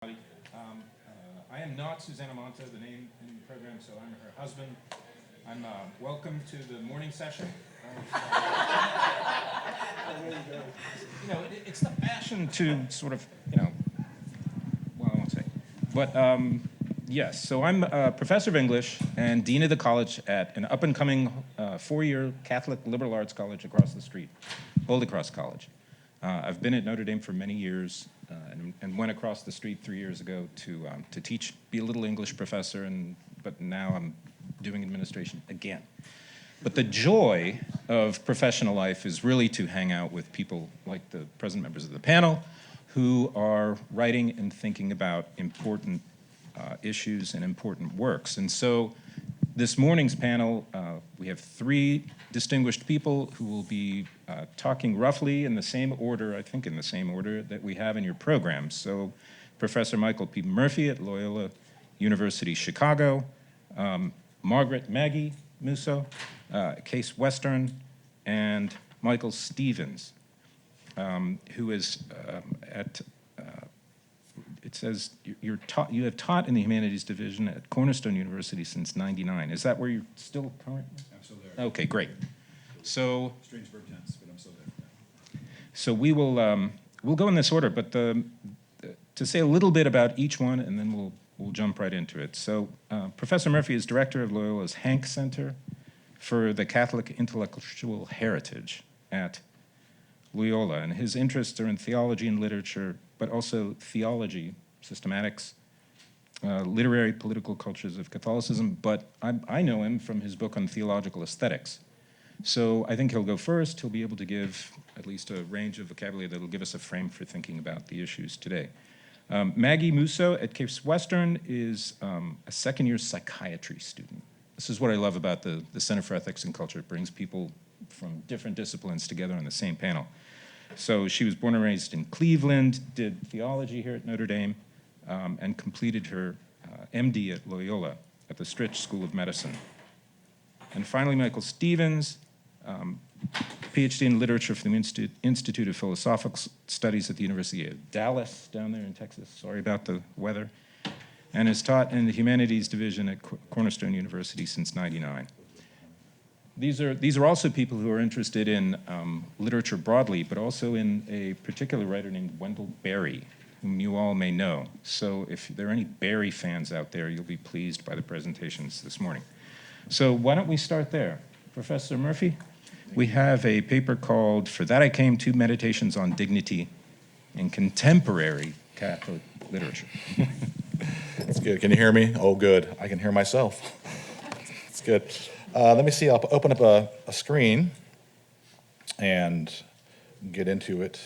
I am not Susanna Monta, the name in the program, so I'm her husband. I'm welcome to the morning session. It's the fashion to sort of, well, I won't say. But yes, so I'm a professor of English and dean of the college at an up-and-coming four-year Catholic liberal arts college across the street, Holy Cross College. I've been at Notre Dame for many years and went across the street 3 years ago to teach, be a little English professor, but now I'm doing administration again. But the joy of professional life is really to hang out with people like the present members of the panel who are writing and thinking about important issues and important works. And so this morning's panel, we have three distinguished people who will be talking roughly in the same order, I think in the same order that we have in your program. So Professor Michael P. Murphy at Loyola University Chicago, Margaret Maggie Musso, Case Western, and Michael Stevens, who is at it says you have taught in the Humanities Division at Cornerstone University since '99. Is that where you're still currently? I'm still there. Okay, great. So strange verb tense, but I'm still there. So we'll go in this order, but to say a little bit about each one, and then we'll jump right into it. So Professor Murphy is director of Loyola's Hank Center for the Catholic Intellectual Heritage at Loyola, and his interests are in theology and literature, but also theology, systematics, literary political cultures of Catholicism, but I know him from his book on theological aesthetics. So I think he'll go first. He'll be able to give at least a range of vocabulary that will give us a frame for thinking about the issues today. Maggie Musso at Case Western is a second-year psychiatry student. This is what I love about the Center for Ethics and Culture. It brings people from different disciplines together on the same panel. So she was born and raised in Cleveland, did theology here at Notre Dame, and completed her MD at Loyola at the Stritch School of Medicine. And finally, Michael Stevens, PhD in literature from the Institute of Philosophical Studies at the University of Dallas down there in Texas. Sorry about the weather. And has taught in the Humanities Division at Cornerstone University since '99. These are also people who are interested in literature broadly, but also in a particular writer named Wendell Berry, whom you all may know. So if there are any Berry fans out there, you'll be pleased by the presentations this morning. So why don't we start there? Professor Murphy, we have a paper called For That I Came, Two Meditations on Dignity in Contemporary Catholic Literature. That's good. Can you hear me? Oh, good. I can hear myself. It's good. Let me see. I'll open up a screen and get into it.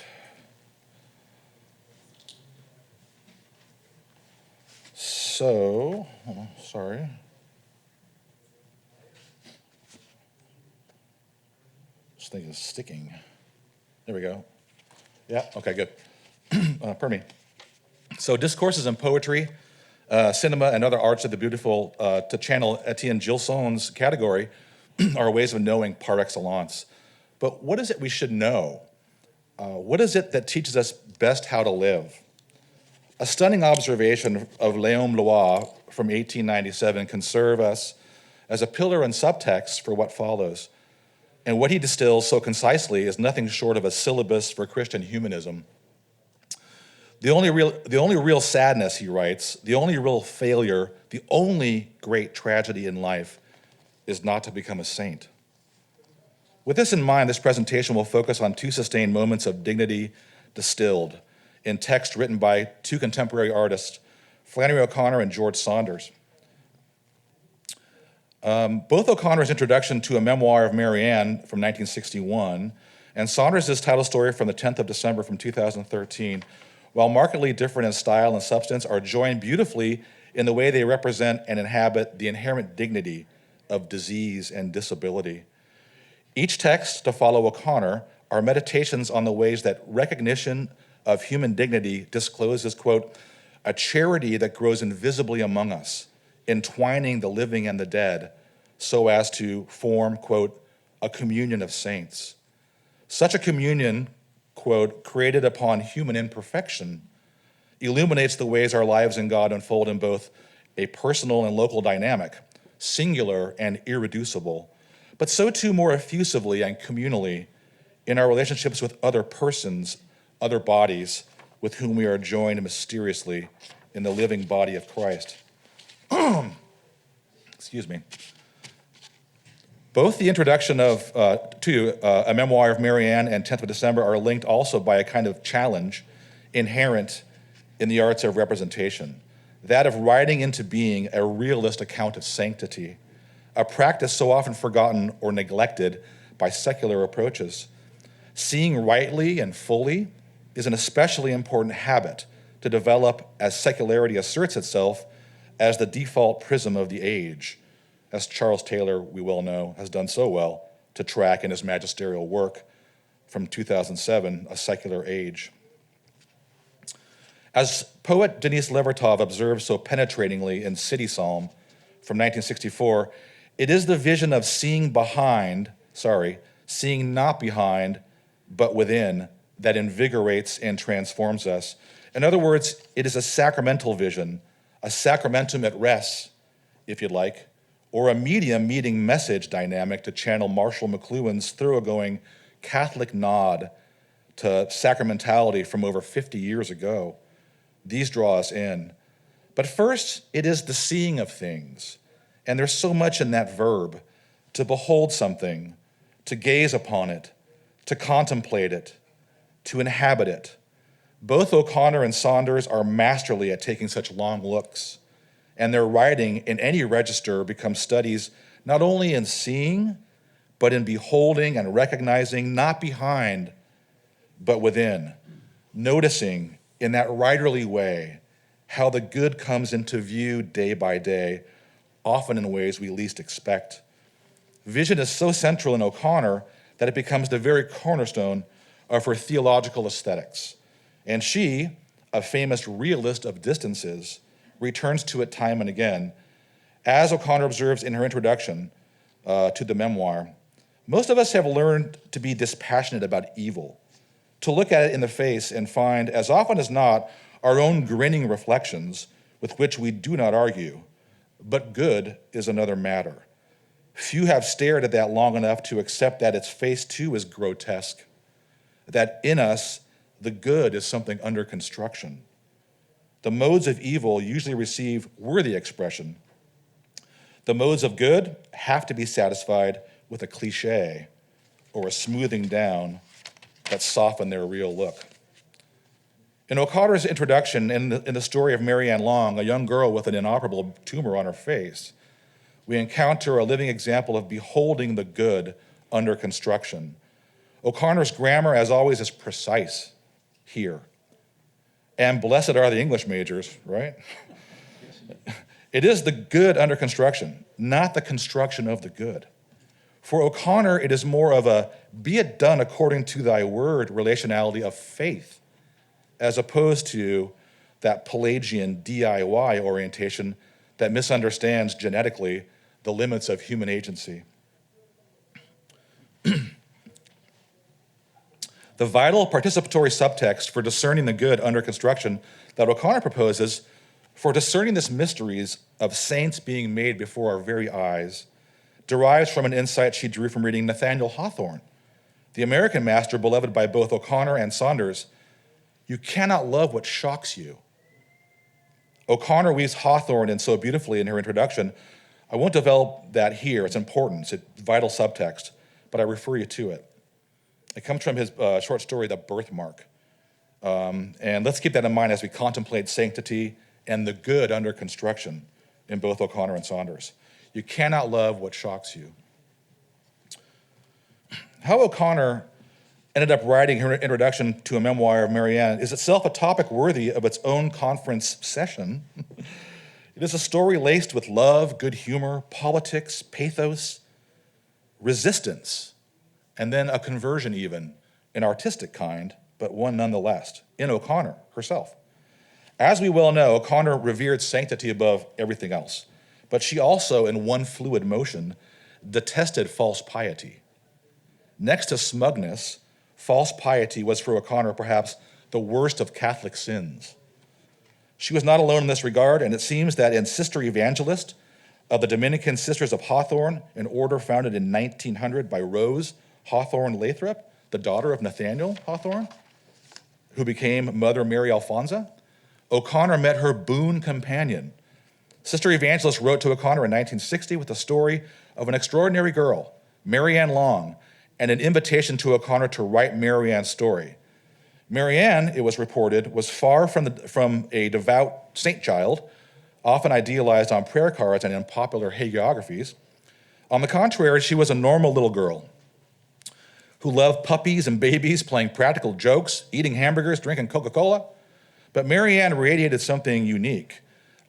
So, sorry. This thing is sticking. There we go. Yeah, okay, good. Pardon me. So, discourses in poetry, cinema, and other arts of the beautiful, to channel Etienne Gilson's category, are ways of knowing par excellence. But what is it we should know? What is it that teaches us best how to live? A stunning observation of Léon Blois from 1897 can serve us as a pillar and subtext for what follows. And what he distills so concisely is nothing short of a syllabus for Christian humanism. The only real sadness, he writes, the only real failure, the only great tragedy in life is not to become a saint. With this in mind, this presentation will focus on two sustained moments of dignity distilled in text written by two contemporary artists, Flannery O'Connor and George Saunders. Both O'Connor's introduction to a memoir of Marianne from 1961 and Saunders' title story from the 10th of December from 2013, while markedly different in style and substance, are joined beautifully in the way they represent and inhabit the inherent dignity of disease and disability. Each text, to follow O'Connor, are meditations on the ways that recognition of human dignity discloses, quote, a charity that grows invisibly among us, entwining the living and the dead, so as to form, quote, a communion of saints. Such a communion, quote, created upon human imperfection, illuminates the ways our lives in God unfold in both a personal and local dynamic, singular and irreducible, but so too more effusively and communally in our relationships with other persons, other bodies, with whom we are joined mysteriously in the living body of Christ. Excuse me. Both the introduction to a memoir of Marianne and 10th of December are linked also by a kind of challenge inherent in the arts of representation, that of writing into being a realist account of sanctity, a practice so often forgotten or neglected by secular approaches. Seeing rightly and fully is an especially important habit to develop as secularity asserts itself as the default prism of the age, as Charles Taylor, we well know, has done so well to track in his magisterial work from 2007, A Secular Age. As poet Denis Levertov observes so penetratingly in City Psalm from 1964, it is the vision of seeing not behind, but within, that invigorates and transforms us. In other words, it is a sacramental vision, a sacramentum et res, if you'd like, or a medium meeting message dynamic, to channel Marshall McLuhan's thoroughgoing Catholic nod to sacramentality from over 50 years ago. These draw us in. But first, it is the seeing of things. And there's so much in that verb, to behold something, to gaze upon it, to contemplate it, to inhabit it. Both O'Connor and Saunders are masterly at taking such long looks, and their writing in any register becomes studies not only in seeing, but in beholding and recognizing, not behind, but within, noticing in that writerly way how the good comes into view day by day, often in ways we least expect. Vision is so central in O'Connor that it becomes the very cornerstone of her theological aesthetics. And she, a famous realist of distances, returns to it time and again. As O'Connor observes in her introduction to the memoir, most of us have learned to be dispassionate about evil, to look at it in the face and find, as often as not, our own grinning reflections with which we do not argue. But good is another matter. Few have stared at that long enough to accept that its face too is grotesque, that in us, the good is something under construction. The modes of evil usually receive worthy expression. The modes of good have to be satisfied with a cliche or a smoothing down that soften their real look. In O'Connor's introduction, in the story of Marianne Long, a young girl with an inoperable tumor on her face, we encounter a living example of beholding the good under construction. O'Connor's grammar, as always, is precise here. And blessed are the English majors, right? It is the good under construction, not the construction of the good. For O'Connor, it is more of a be it done according to thy word relationality of faith, as opposed to that Pelagian DIY orientation that misunderstands genetically the limits of human agency. The vital participatory subtext for discerning the good under construction that O'Connor proposes for discerning this mysteries of saints being made before our very eyes derives from an insight she drew from reading Nathaniel Hawthorne, the American master beloved by both O'Connor and Saunders. You cannot love what shocks you. O'Connor weaves Hawthorne in so beautifully in her introduction. I won't develop that here. It's important. It's a vital subtext, but I refer you to it. It comes from his short story, The Birthmark. And let's keep that in mind as we contemplate sanctity and the good under construction in both O'Connor and Saunders. You cannot love what shocks you. How O'Connor ended up writing her introduction to a memoir of Marianne is itself a topic worthy of its own conference session. It is a story laced with love, good humor, politics, pathos, resistance, and then a conversion even, an artistic kind, but one nonetheless, in O'Connor herself. As we well know, O'Connor revered sanctity above everything else, but she also, in one fluid motion, detested false piety. Next to smugness, false piety was for O'Connor perhaps the worst of Catholic sins. She was not alone in this regard, and it seems that in Sister Evangelist of the Dominican Sisters of Hawthorne, an order founded in 1900 by Rose Hawthorne Lathrop, the daughter of Nathaniel Hawthorne, who became Mother Mary Alfonsa, O'Connor met her boon companion. Sister Evangelist wrote to O'Connor in 1960 with the story of an extraordinary girl, Marianne Long, and an invitation to O'Connor to write Marianne's story. Marianne, it was reported, was far from a devout saint child, often idealized on prayer cards and in popular hagiographies. On the contrary, she was a normal little girl who loved puppies and babies, playing practical jokes, eating hamburgers, drinking Coca-Cola. But Marianne radiated something unique,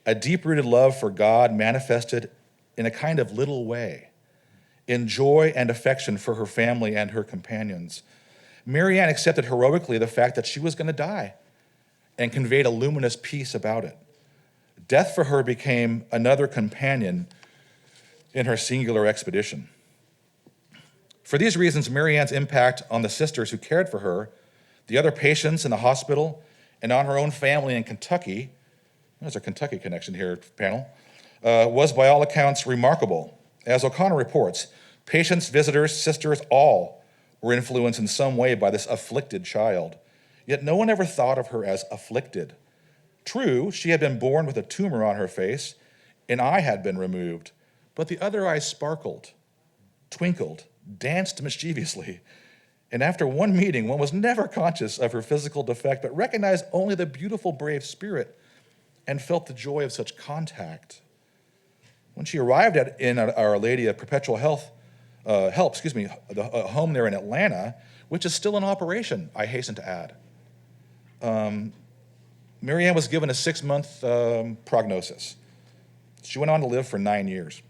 a deep-rooted love for God manifested in a kind of little way, in joy and affection for her family and her companions. Marianne accepted heroically the fact that she was going to die and conveyed a luminous peace about it. Death for her became another companion in her singular expedition. For these reasons, Marianne's impact on the sisters who cared for her, the other patients in the hospital, and on her own family in Kentucky, there's a Kentucky connection here, panel, was by all accounts remarkable. As O'Connor reports, patients, visitors, sisters, all were influenced in some way by this afflicted child. Yet no one ever thought of her as afflicted. True, she had been born with a tumor on her face, an eye had been removed, but the other eye sparkled, twinkled, danced mischievously. And after one meeting, one was never conscious of her physical defect, but recognized only the beautiful, brave spirit and felt the joy of such contact. When she arrived in Our Lady of Perpetual Help, the home there in Atlanta, which is still in operation, I hasten to add, Marianne was given a 6-month prognosis. She went on to live for 9 years.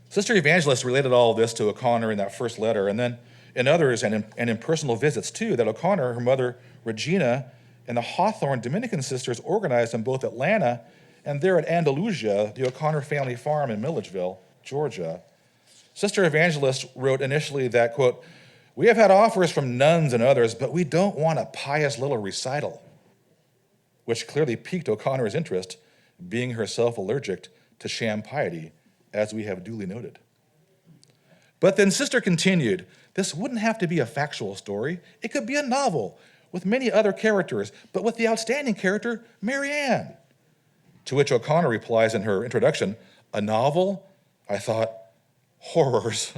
Sister Evangelist related all of this to O'Connor in that first letter, and then in others and in personal visits too, that O'Connor, her mother Regina, and the Hawthorne Dominican sisters organized in both Atlanta and there at Andalusia, the O'Connor family farm in Milledgeville, Georgia. Sister Evangelist wrote initially that, quote, "We have had offers from nuns and others, but we don't want a pious little recital," which clearly piqued O'Connor's interest, being herself allergic to sham piety, as we have duly noted. But then Sister continued, this wouldn't have to be a factual story. It could be a novel with many other characters, but with the outstanding character, Marianne. To which O'Connor replies in her introduction, a novel? I thought, horrors.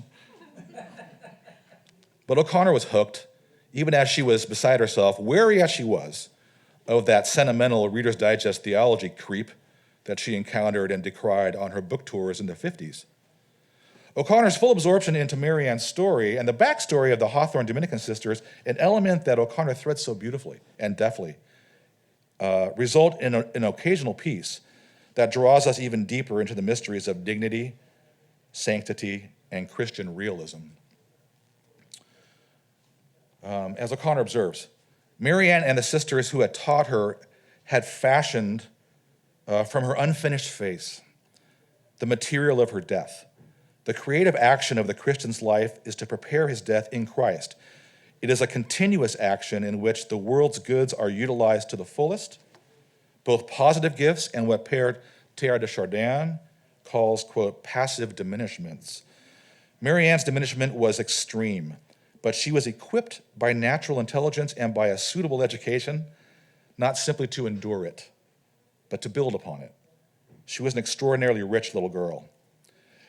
But O'Connor was hooked, even as she was beside herself, wary as she was of that sentimental Reader's Digest theology creep that she encountered and decried on her book tours in the 50s. O'Connor's full absorption into Marianne's story and the backstory of the Hawthorne Dominican sisters, an element that O'Connor threads so beautifully and deftly, result in an occasional piece that draws us even deeper into the mysteries of dignity, sanctity, and Christian realism. As O'Connor observes, Marianne and the sisters who had taught her had fashioned from her unfinished face the material of her death. The creative action of the Christian's life is to prepare his death in Christ. It is a continuous action in which the world's goods are utilized to the fullest, both positive gifts and what Père Teilhard de Chardin calls, quote, passive diminishments. Marianne's diminishment was extreme, but she was equipped by natural intelligence and by a suitable education, not simply to endure it, but to build upon it. She was an extraordinarily rich little girl.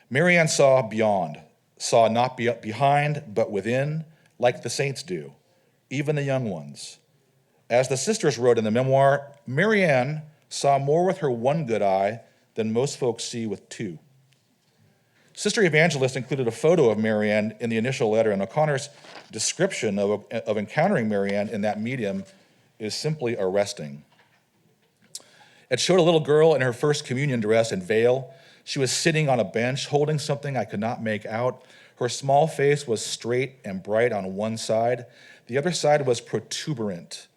Marianne saw beyond, saw not behind, but within, like the saints do, even the young ones. As the sisters wrote in the memoir, Marianne saw more with her one good eye than most folks see with two. Sister Evangelist included a photo of Marianne in the initial letter, and O'Connor's description of encountering Marianne in that medium is simply arresting. It showed a little girl in her first communion dress and veil. She was sitting on a bench holding something I could not make out. Her small face was straight and bright on one side. The other side was protuberant.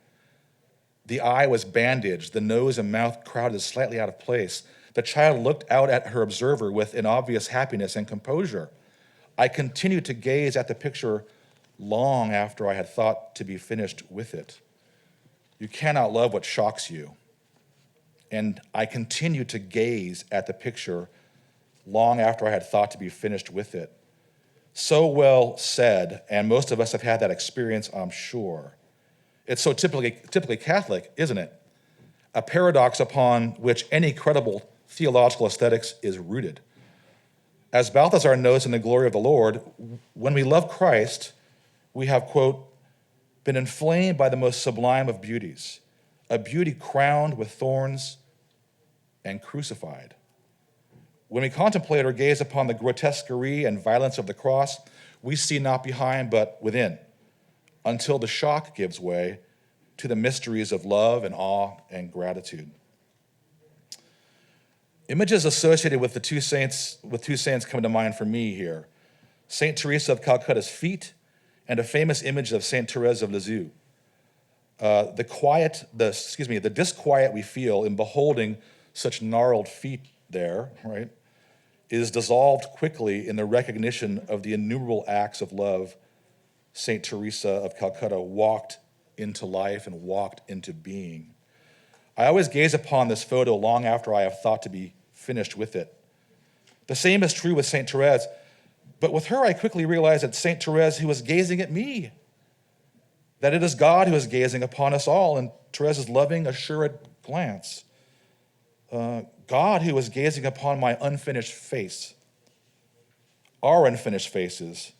The eye was bandaged, the nose and mouth crowded slightly out of place. The child looked out at her observer with an obvious happiness and composure. I continued to gaze at the picture long after I had thought to be finished with it. You cannot love what shocks you. And I continued to gaze at the picture long after I had thought to be finished with it. So well said, and most of us have had that experience, I'm sure. It's so typically Catholic, isn't it? A paradox upon which any credible theological aesthetics is rooted. As Balthasar notes in The Glory of the Lord, when we love Christ, we have, quote, been inflamed by the most sublime of beauties, a beauty crowned with thorns and crucified. When we contemplate or gaze upon the grotesquerie and violence of the cross, we see not behind but within, until the shock gives way to the mysteries of love and awe and gratitude. Images associated with two saints come to mind for me here. Saint Teresa of Calcutta's feet and a famous image of Saint Therese of Lisieux. The disquiet we feel in beholding such gnarled feet there, right, is dissolved quickly in the recognition of the innumerable acts of love Saint Teresa of Calcutta walked into life and walked into being. I always gaze upon this photo long after I have thought to be finished with it. The same is true with Saint Therese, but with her I quickly realized that Saint Therese who was gazing at me, that it is God who is gazing upon us all in Therese's loving, assured glance. God who is gazing upon my unfinished face, our unfinished faces.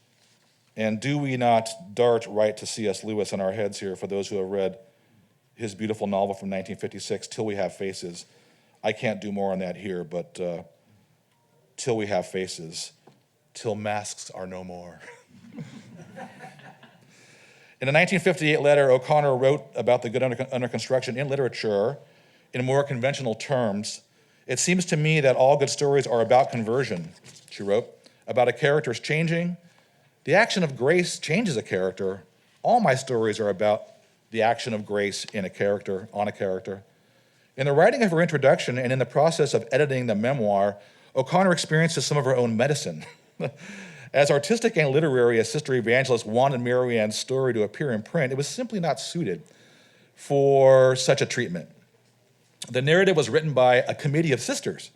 And do we not dart right to C.S. Lewis in our heads here for those who have read his beautiful novel from 1956, Till We Have Faces? I can't do more on that here, but till we have faces, till masks are no more. In a 1958 letter, O'Connor wrote about the good under construction in literature in more conventional terms. It seems to me that all good stories are about conversion, she wrote, about a character's changing. The action of grace changes a character. All my stories are about the action of grace in a character, on a character. In the writing of her introduction and in the process of editing the memoir, O'Connor experiences some of her own medicine. As artistic and literary as Sister Evangelist wanted Mary Ann's story to appear in print, it was simply not suited for such a treatment. The narrative was written by a committee of sisters,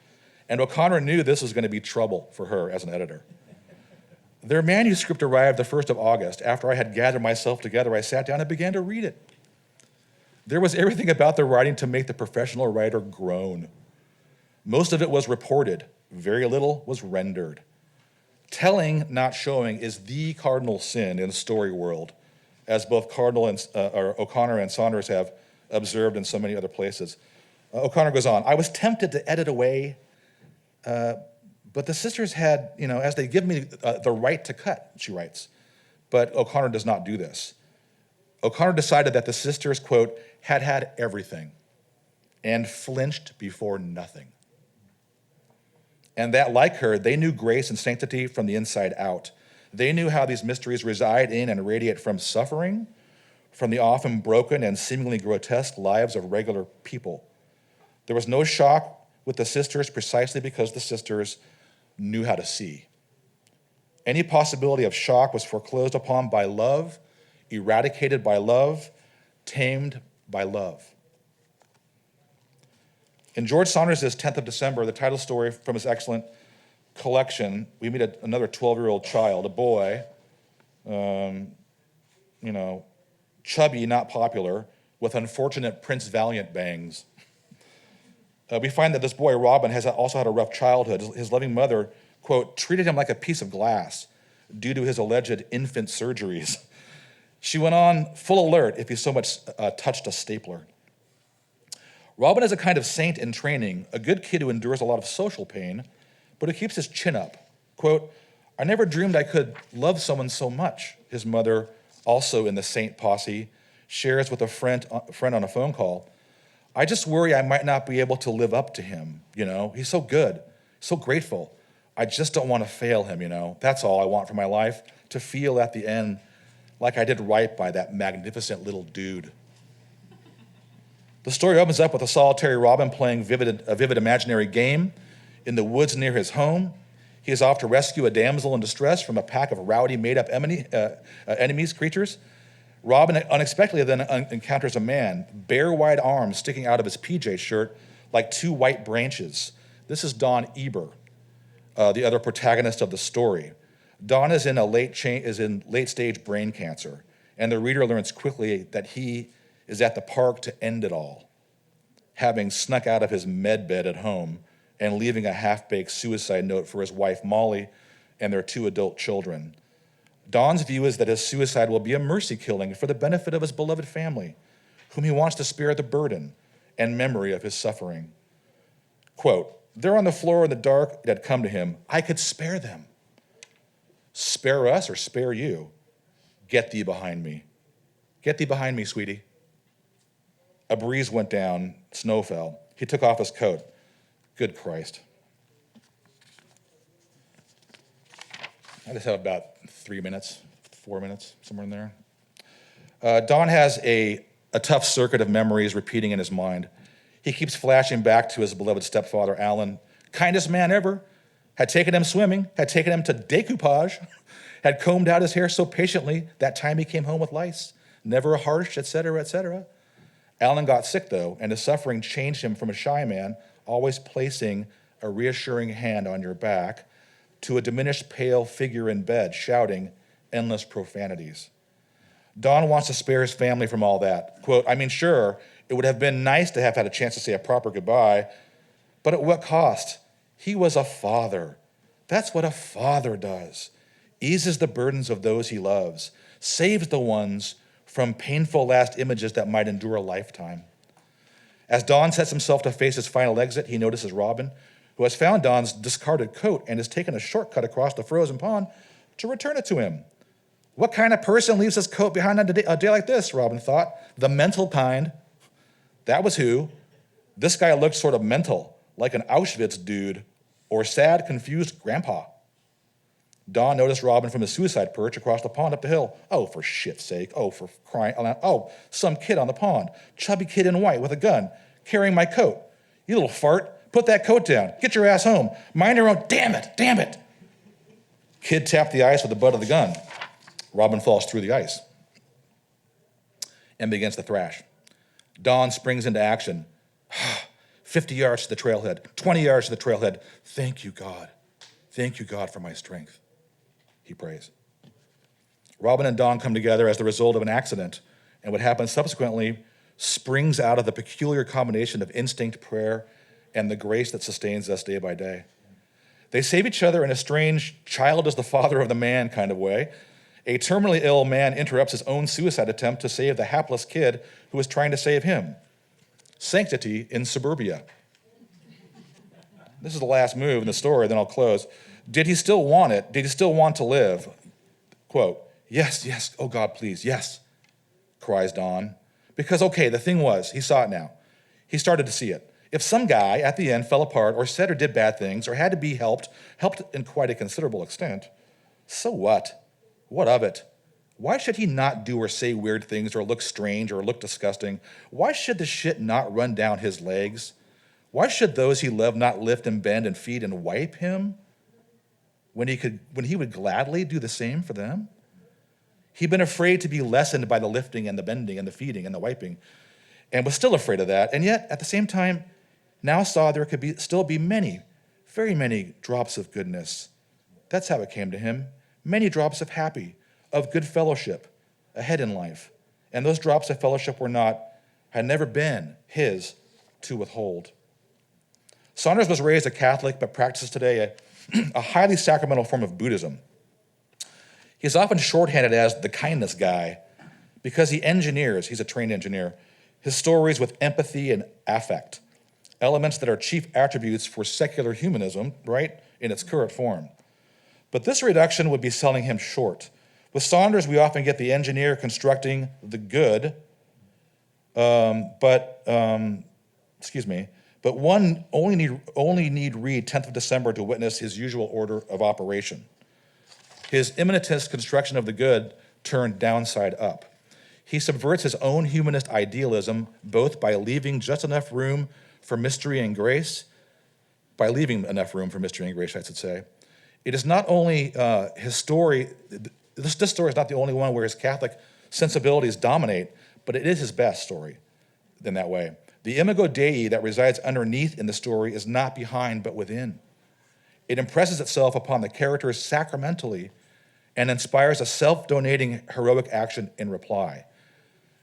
and O'Connor knew this was going to be trouble for her as an editor. Their manuscript arrived the 1st of August. After I had gathered myself together, I sat down and began to read it. There was everything about the writing to make the professional writer groan. Most of it was reported. Very little was rendered. Telling, not showing, is the cardinal sin in the story world, as both O'Connor and Saunders have observed in so many other places. O'Connor goes on, I was tempted to edit away, but the sisters had, as they give me the right to cut, she writes. But O'Connor does not do this. O'Connor decided that the sisters, quote, had everything and flinched before nothing. And that, like her, they knew grace and sanctity from the inside out. They knew how these mysteries reside in and radiate from suffering, from the often broken and seemingly grotesque lives of regular people. There was no shock with the sisters precisely because the sisters knew how to see. Any possibility of shock was foreclosed upon by love, eradicated by love, tamed by love. In George Saunders' 10th of December, the title story from his excellent collection, we meet another 12-year-old child, a boy, chubby, not popular, with unfortunate Prince Valiant bangs. We find that this boy, Robin, has also had a rough childhood. His loving mother, quote, treated him like a piece of glass due to his alleged infant surgeries. She went on full alert if he so much touched a stapler. Robin is a kind of saint in training, a good kid who endures a lot of social pain, but who keeps his chin up. Quote, I never dreamed I could love someone so much, his mother, also in the saint posse, shares with a friend on a phone call. I just worry I might not be able to live up to him, He's so good, so grateful. I just don't want to fail him, That's all I want for my life, to feel at the end like I did right by that magnificent little dude. The story opens up with a solitary Robin playing a vivid imaginary game in the woods near his home. He is off to rescue a damsel in distress from a pack of rowdy, made-up creatures. Robin unexpectedly then encounters a man, bare wide arms sticking out of his PJ shirt like two white branches. This is Don Eber, the other protagonist of the story. Don is in late stage brain cancer, and the reader learns quickly that he is at the park to end it all, having snuck out of his med bed at home and leaving a half-baked suicide note for his wife Molly and their 2 adult children. Don's view is that his suicide will be a mercy killing for the benefit of his beloved family, whom he wants to spare the burden and memory of his suffering. Quote, "There on the floor in the dark, it had come to him, I could spare them. Spare us or spare you? Get thee behind me. Get thee behind me, sweetie." A breeze went down, snow fell. He took off his coat. Good Christ. I just have about 3 minutes, 4 minutes, somewhere in there. Don has a tough circuit of memories repeating in his mind. He keeps flashing back to his beloved stepfather, Alan, kindest man ever, had taken him swimming, had taken him to decoupage, had combed out his hair so patiently that time he came home with lice, never harsh, etc., etc. Alan got sick, though, and his suffering changed him from a shy man, always placing a reassuring hand on your back, to a diminished pale figure in bed, shouting endless profanities. Don wants to spare his family from all that. Quote, I mean, sure, it would have been nice to have had a chance to say a proper goodbye, but at what cost? He was a father. That's what a father does. Eases the burdens of those he loves, saves the ones from painful last images that might endure a lifetime. As Don sets himself to face his final exit, he notices Robin, who has found Don's discarded coat and has taken a shortcut across the frozen pond to return it to him. What kind of person leaves his coat behind on a day like this, Robin thought. The mental kind. That was who. This guy looked sort of mental, like an Auschwitz dude or sad, confused grandpa. Don noticed Robin from his suicide perch across the pond up the hill. Oh, for shit's sake. Oh, for crying out loud. Oh, some kid on the pond. Chubby kid in white with a gun, carrying my coat. You little fart, put that coat down. Get your ass home. Mind your own. Damn it. Kid tapped the ice with the butt of the gun. Robin falls through the ice and begins to thrash. Don springs into action. 50 yards to the trailhead, 20 yards to the trailhead. Thank you, God. Thank you, God, for my strength, he prays. Robin and Don come together as the result of an accident, and what happens subsequently springs out of the peculiar combination of instinct, prayer, and the grace that sustains us day by day. They save each other in a strange child is the father of the man kind of way. A terminally ill man interrupts his own suicide attempt to save the hapless kid who is trying to save him. Sanctity in suburbia. This is the last move in the story, then I'll close. Did he still want it? Did he still want to live? Quote, yes, oh God, please, yes, cries Don. Because, okay, the thing was, he saw it now. He started to see it. If some guy at the end fell apart or said or did bad things or had to be helped in quite a considerable extent, so what? What of it? Why should he not do or say weird things or look strange or look disgusting? Why should the shit not run down his legs? Why should those he loved not lift and bend and feed and wipe him when he would gladly do the same for them? He'd been afraid to be lessened by the lifting and the bending and the feeding and the wiping, and was still afraid of that, and yet at the same time now saw there could still be many, very many drops of goodness. That's how it came to him. Many drops of happy, of good fellowship ahead in life. And those drops of fellowship had never been his to withhold. Saunders was raised a Catholic, but practices today a highly sacramental form of Buddhism. He's often shorthanded as the kindness guy because he's a trained engineer, his stories with empathy and affect, elements that are chief attributes for secular humanism, right, in its current form. But this reduction would be selling him short. With Saunders, we often get the engineer constructing the good, but one only need read 10th of December to witness his usual order of operation. His immanentist construction of the good turned downside up. He subverts his own humanist idealism, both by leaving just enough room for mystery and grace, I should say. It is not only his story, this story is not the only one where his Catholic sensibilities dominate, but it is his best story in that way. The imago Dei that resides underneath in the story is not behind, but within. It impresses itself upon the characters sacramentally and inspires a self-donating heroic action in reply.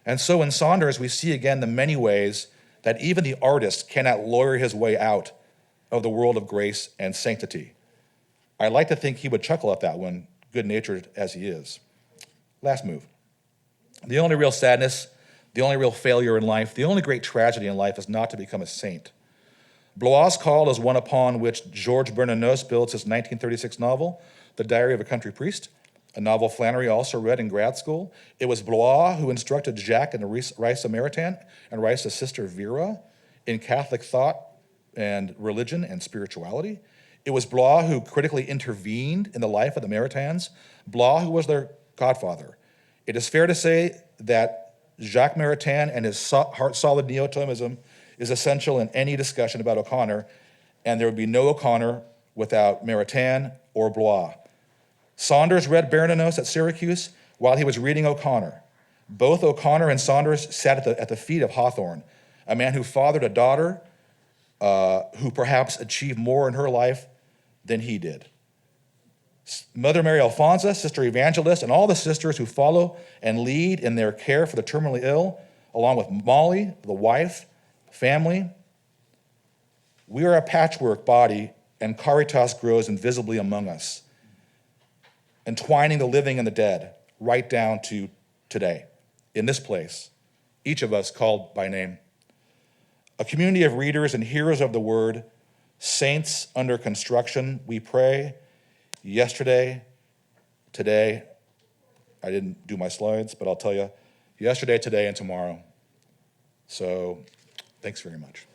And so in Saunders, we see again the many ways that even the artist cannot lawyer his way out of the world of grace and sanctity. I like to think he would chuckle at that one, good-natured as he is. Last move. The only real sadness, the only real failure in life, the only great tragedy in life is not to become a saint. Blois' Call is one upon which Georges Bernanos builds his 1936 novel, The Diary of a Country Priest, a novel Flannery also read in grad school. It was Blois who instructed Jacques and Raissa Maritain and Raissa's sister Vera in Catholic thought and religion and spirituality. It was Blois who critically intervened in the life of the Maritains, Blois who was their godfather. It is fair to say that Jacques Maritain and his heart-solid neo-Thomism is essential in any discussion about O'Connor, and there would be no O'Connor without Maritain or Blois. Saunders read Bernanos at Syracuse while he was reading O'Connor. Both O'Connor and Saunders sat at the feet of Hawthorne, a man who fathered a daughter who perhaps achieved more in her life than he did. Mother Mary Alfonsa, Sister Evangelist, and all the sisters who follow and lead in their care for the terminally ill, along with Molly, the wife, family. We are a patchwork body, and Caritas grows invisibly among us, entwining the living and the dead, right down to today, in this place, each of us called by name. A community of readers and hearers of the word, saints under construction, we pray, yesterday, today, I didn't do my slides, but I'll tell you, yesterday, today, and tomorrow. So, thanks very much.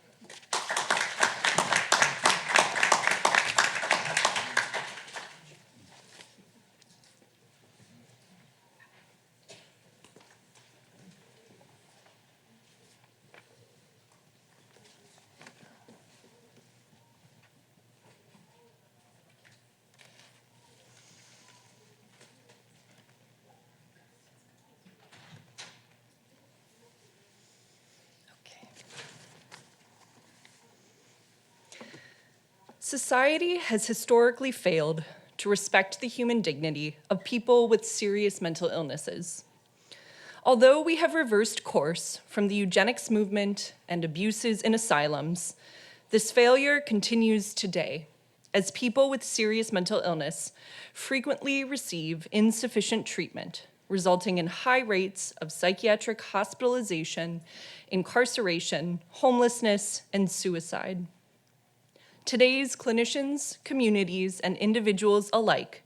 Society has historically failed to respect the human dignity of people with serious mental illnesses. Although we have reversed course from the eugenics movement and abuses in asylums, this failure continues today, as people with serious mental illness frequently receive insufficient treatment, resulting in high rates of psychiatric hospitalization, incarceration, homelessness, and suicide. Today's clinicians, communities, and individuals alike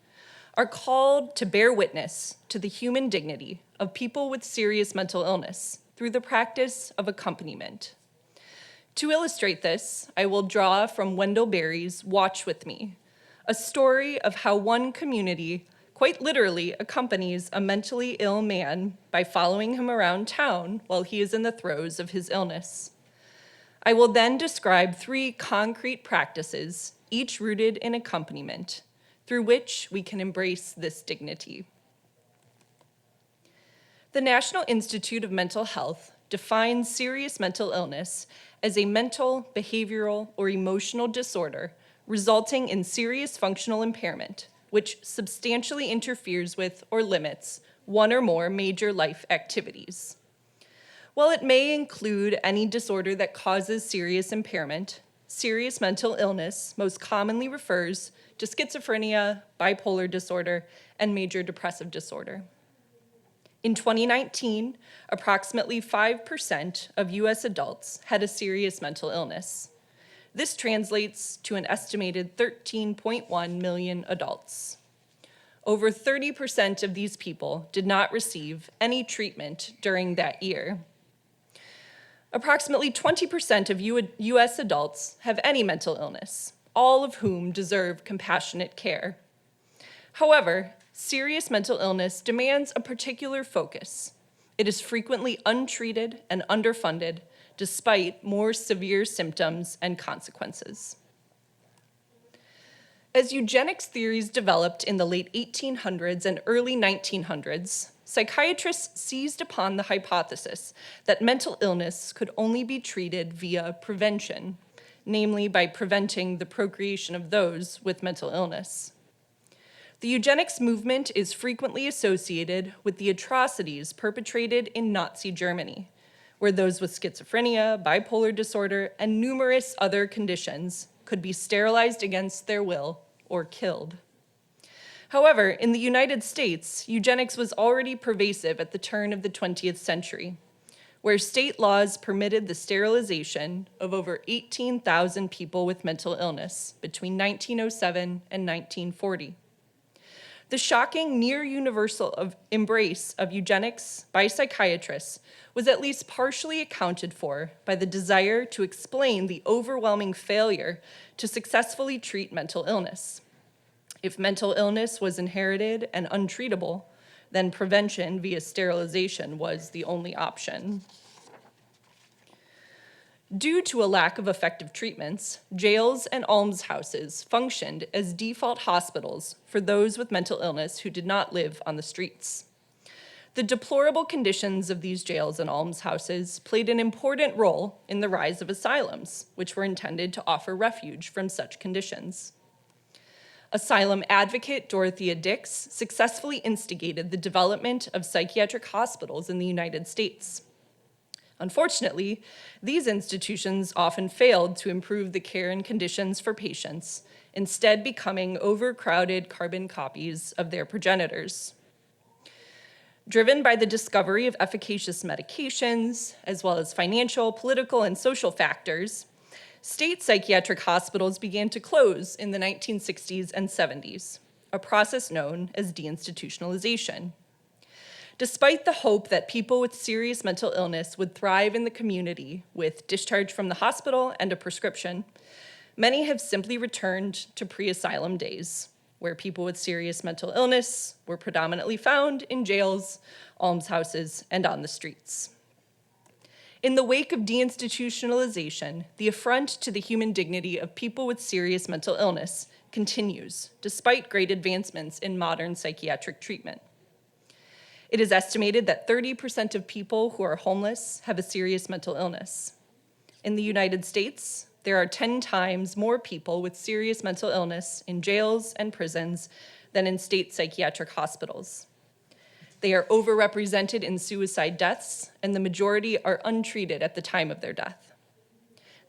are called to bear witness to the human dignity of people with serious mental illness through the practice of accompaniment. To illustrate this, I will draw from Wendell Berry's Watch With Me, a story of how one community quite literally accompanies a mentally ill man by following him around town while he is in the throes of his illness. I will then describe 3 concrete practices, each rooted in accompaniment, through which we can embrace this dignity. The National Institute of Mental Health defines serious mental illness as a mental, behavioral, or emotional disorder resulting in serious functional impairment, which substantially interferes with or limits one or more major life activities. While it may include any disorder that causes serious impairment, serious mental illness most commonly refers to schizophrenia, bipolar disorder, and major depressive disorder. In 2019, approximately 5% of US adults had a serious mental illness. This translates to an estimated 13.1 million adults. Over 30% of these people did not receive any treatment during that year. Approximately 20% of US adults have any mental illness, all of whom deserve compassionate care. However, serious mental illness demands a particular focus. It is frequently untreated and underfunded, despite more severe symptoms and consequences. As eugenics theories developed in the late 1800s and early 1900s, psychiatrists seized upon the hypothesis that mental illness could only be treated via prevention, namely by preventing the procreation of those with mental illness. The eugenics movement is frequently associated with the atrocities perpetrated in Nazi Germany, where those with schizophrenia, bipolar disorder, and numerous other conditions could be sterilized against their will or killed. However, in the United States, eugenics was already pervasive at the turn of the 20th century, where state laws permitted the sterilization of over 18,000 people with mental illness between 1907 and 1940. The shocking near-universal embrace of eugenics by psychiatrists was at least partially accounted for by the desire to explain the overwhelming failure to successfully treat mental illness. If mental illness was inherited and untreatable, then prevention via sterilization was the only option. Due to a lack of effective treatments, jails and almshouses functioned as default hospitals for those with mental illness who did not live on the streets. The deplorable conditions of these jails and almshouses played an important role in the rise of asylums, which were intended to offer refuge from such conditions. Asylum advocate Dorothea Dix successfully instigated the development of psychiatric hospitals in the United States. Unfortunately, these institutions often failed to improve the care and conditions for patients, instead becoming overcrowded carbon copies of their progenitors. Driven by the discovery of efficacious medications, as well as financial, political, and social factors, state psychiatric hospitals began to close in the 1960s and 70s, a process known as deinstitutionalization. Despite the hope that people with serious mental illness would thrive in the community with discharge from the hospital and a prescription, many have simply returned to pre-asylum days, where people with serious mental illness were predominantly found in jails, almshouses, and on the streets. In the wake of deinstitutionalization, the affront to the human dignity of people with serious mental illness continues, despite great advancements in modern psychiatric treatment. It is estimated that 30% of people who are homeless have a serious mental illness. In the United States, there are 10 times more people with serious mental illness in jails and prisons than in state psychiatric hospitals. They are overrepresented in suicide deaths, and the majority are untreated at the time of their death.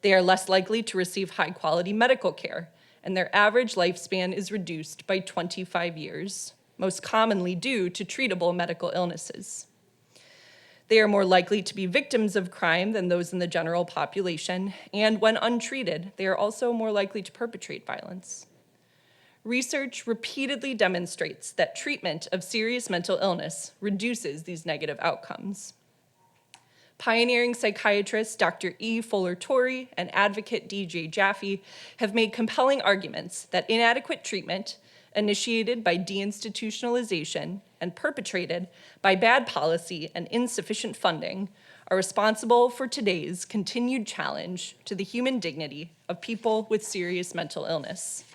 They are less likely to receive high-quality medical care, and their average lifespan is reduced by 25 years, most commonly due to treatable medical illnesses. They are more likely to be victims of crime than those in the general population, and when untreated, they are also more likely to perpetrate violence. Research repeatedly demonstrates that treatment of serious mental illness reduces these negative outcomes. Pioneering psychiatrists Dr. E. Fuller-Torrey and advocate D.J. Jaffe have made compelling arguments that inadequate treatment initiated by deinstitutionalization and perpetrated by bad policy and insufficient funding are responsible for today's continued challenge to the human dignity of people with serious mental illness.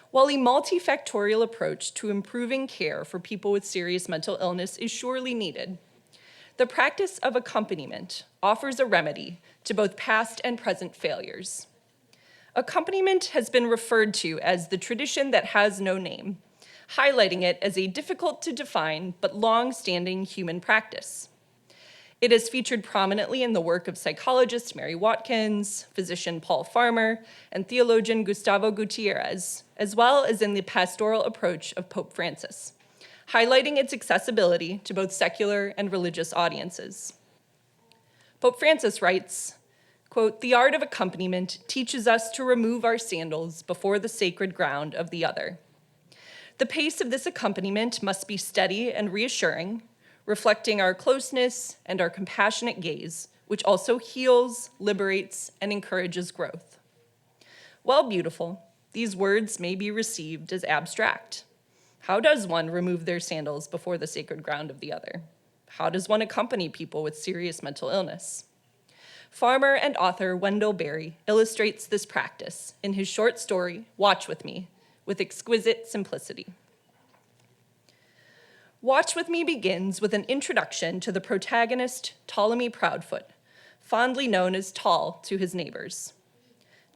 While a multifactorial approach to improving care for people with serious mental illness is surely needed, the practice of accompaniment offers a remedy to both past and present failures. Accompaniment has been referred to as the tradition that has no name, highlighting it as a difficult to define but long-standing human practice. It is featured prominently in the work of psychologist Mary Watkins, physician Paul Farmer, and theologian Gustavo Gutierrez, as well as in the pastoral approach of Pope Francis, highlighting its accessibility to both secular and religious audiences. Pope Francis writes, quote, "The art of accompaniment teaches us to remove our sandals before the sacred ground of the other. The pace of this accompaniment must be steady and reassuring, reflecting our closeness and our compassionate gaze, which also heals, liberates, and encourages growth." While beautiful, these words may be received as abstract. How does one remove their sandals before the sacred ground of the other? How does one accompany people with serious mental illness? Farmer and author Wendell Berry illustrates this practice in his short story, Watch With Me, with exquisite simplicity. Watch With Me begins with an introduction to the protagonist, Ptolemy Proudfoot, fondly known as Tall to his neighbors.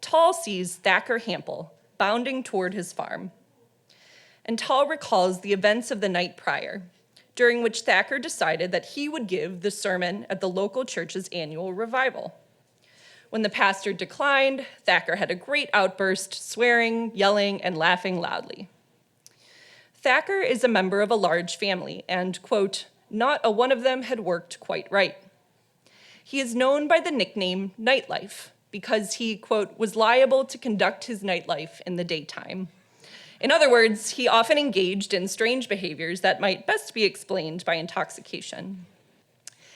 Tall sees Thacker Hample bounding toward his farm, and Tall recalls the events of the night prior, during which Thacker decided that he would give the sermon at the local church's annual revival. When the pastor declined, Thacker had a great outburst, swearing, yelling, and laughing loudly. Thacker is a member of a large family, and, quote, not a one of them had worked quite right. He is known by the nickname Nightlife because he, quote, was liable to conduct his nightlife in the daytime. In other words, he often engaged in strange behaviors that might best be explained by intoxication.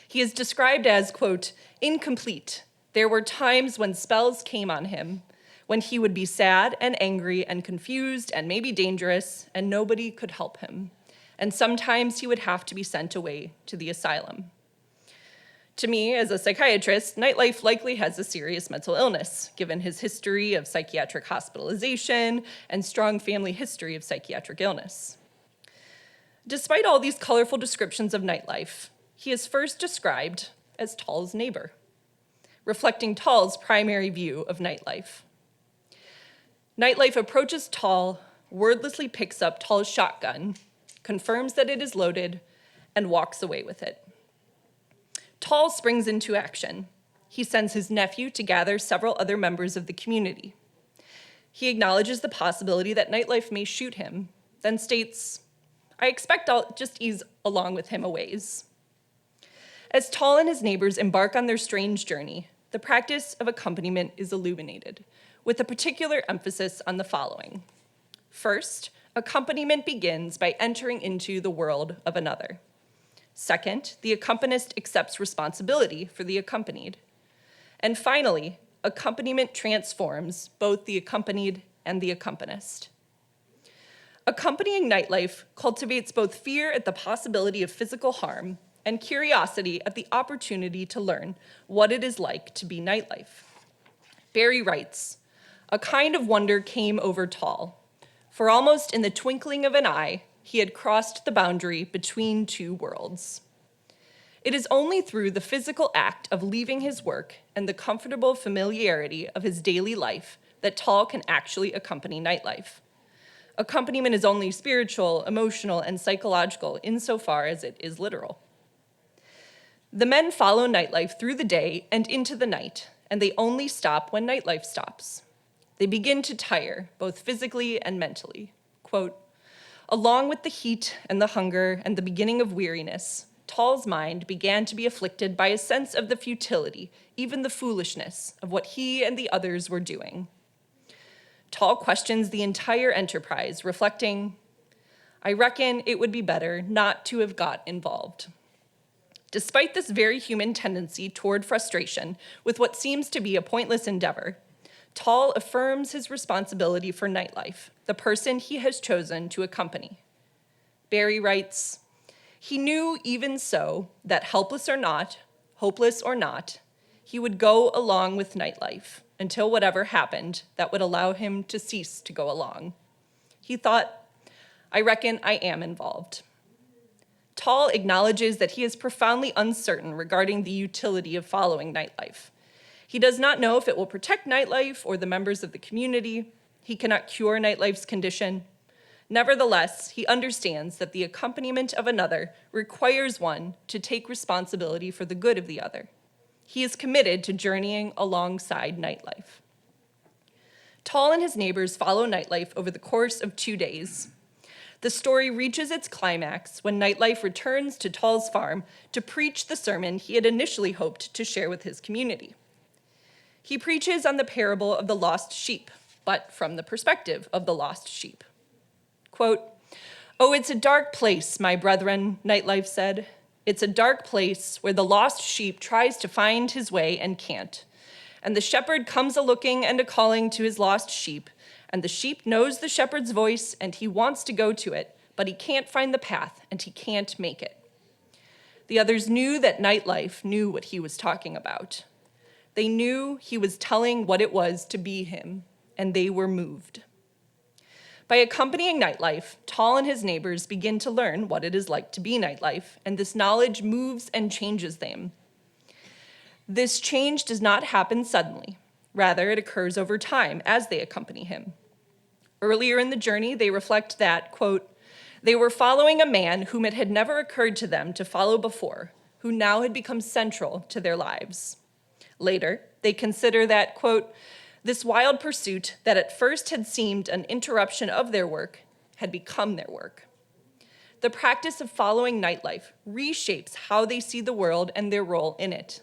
He is described as, quote, incomplete. There were times when spells came on him, when he would be sad and angry and confused and maybe dangerous, and nobody could help him. And sometimes he would have to be sent away to the asylum. To me, as a psychiatrist, Nightlife likely has a serious mental illness, given his history of psychiatric hospitalization and strong family history of psychiatric illness. Despite all these colorful descriptions of Nightlife, he is first described as Tall's neighbor, reflecting Tall's primary view of Nightlife. Nightlife approaches Tall, wordlessly picks up Tall's shotgun, confirms that it is loaded, and walks away with it. Tall springs into action. He sends his nephew to gather several other members of the community. He acknowledges the possibility that Nightlife may shoot him, then states, I expect I'll just ease along with him a ways. As Tall and his neighbors embark on their strange journey, the practice of accompaniment is illuminated, with a particular emphasis on the following. First, accompaniment begins by entering into the world of another. Second, the accompanist accepts responsibility for the accompanied. And finally, accompaniment transforms both the accompanied and the accompanist. Accompanying Nightlife cultivates both fear at the possibility of physical harm and curiosity at the opportunity to learn what it is like to be Nightlife. Barry writes, a kind of wonder came over Tall, for almost in the twinkling of an eye, he had crossed the boundary between two worlds. It is only through the physical act of leaving his work and the comfortable familiarity of his daily life that Tall can actually accompany Nightlife. Accompaniment is only spiritual, emotional, and psychological insofar as it is literal. The men follow Nightlife through the day and into the night, and they only stop when Nightlife stops. They begin to tire, both physically and mentally. Quote, along with the heat and the hunger and the beginning of weariness, Tall's mind began to be afflicted by a sense of the futility, even the foolishness, of what he and the others were doing. Tall questions the entire enterprise, reflecting, I reckon it would be better not to have got involved. Despite this very human tendency toward frustration with what seems to be a pointless endeavor, Tall affirms his responsibility for Nightlife, the person he has chosen to accompany. Barry writes, he knew even so that helpless or not, hopeless or not, he would go along with Nightlife until whatever happened that would allow him to cease to go along. He thought, I reckon I am involved. Tall acknowledges that he is profoundly uncertain regarding the utility of following Nightlife. He does not know if it will protect Nightlife or the members of the community. He cannot cure Nightlife's condition. Nevertheless, he understands that the accompaniment of another requires one to take responsibility for the good of the other. He is committed to journeying alongside Nightlife. Tall and his neighbors follow Nightlife over the course of 2 days. The story reaches its climax when Nightlife returns to Tall's farm to preach the sermon he had initially hoped to share with his community. He preaches on the parable of the lost sheep, but from the perspective of the lost sheep. Quote, oh, it's a dark place, my brethren, Nightlife said. It's a dark place where the lost sheep tries to find his way and can't. And the shepherd comes a-looking and a-calling to his lost sheep, and the sheep knows the shepherd's voice, and he wants to go to it, but he can't find the path, and he can't make it. The others knew that Nightlife knew what he was talking about. They knew he was telling what it was to be him, and they were moved. By accompanying nightlife, Tall and his neighbors begin to learn what it is like to be nightlife, and this knowledge moves and changes them. This change does not happen suddenly. Rather, it occurs over time as they accompany him. Earlier in the journey, they reflect that, quote, they were following a man whom it had never occurred to them to follow before, who now had become central to their lives. Later, they consider that, quote, this wild pursuit that at first had seemed an interruption of their work had become their work. The practice of following nightlife reshapes how they see the world and their role in it.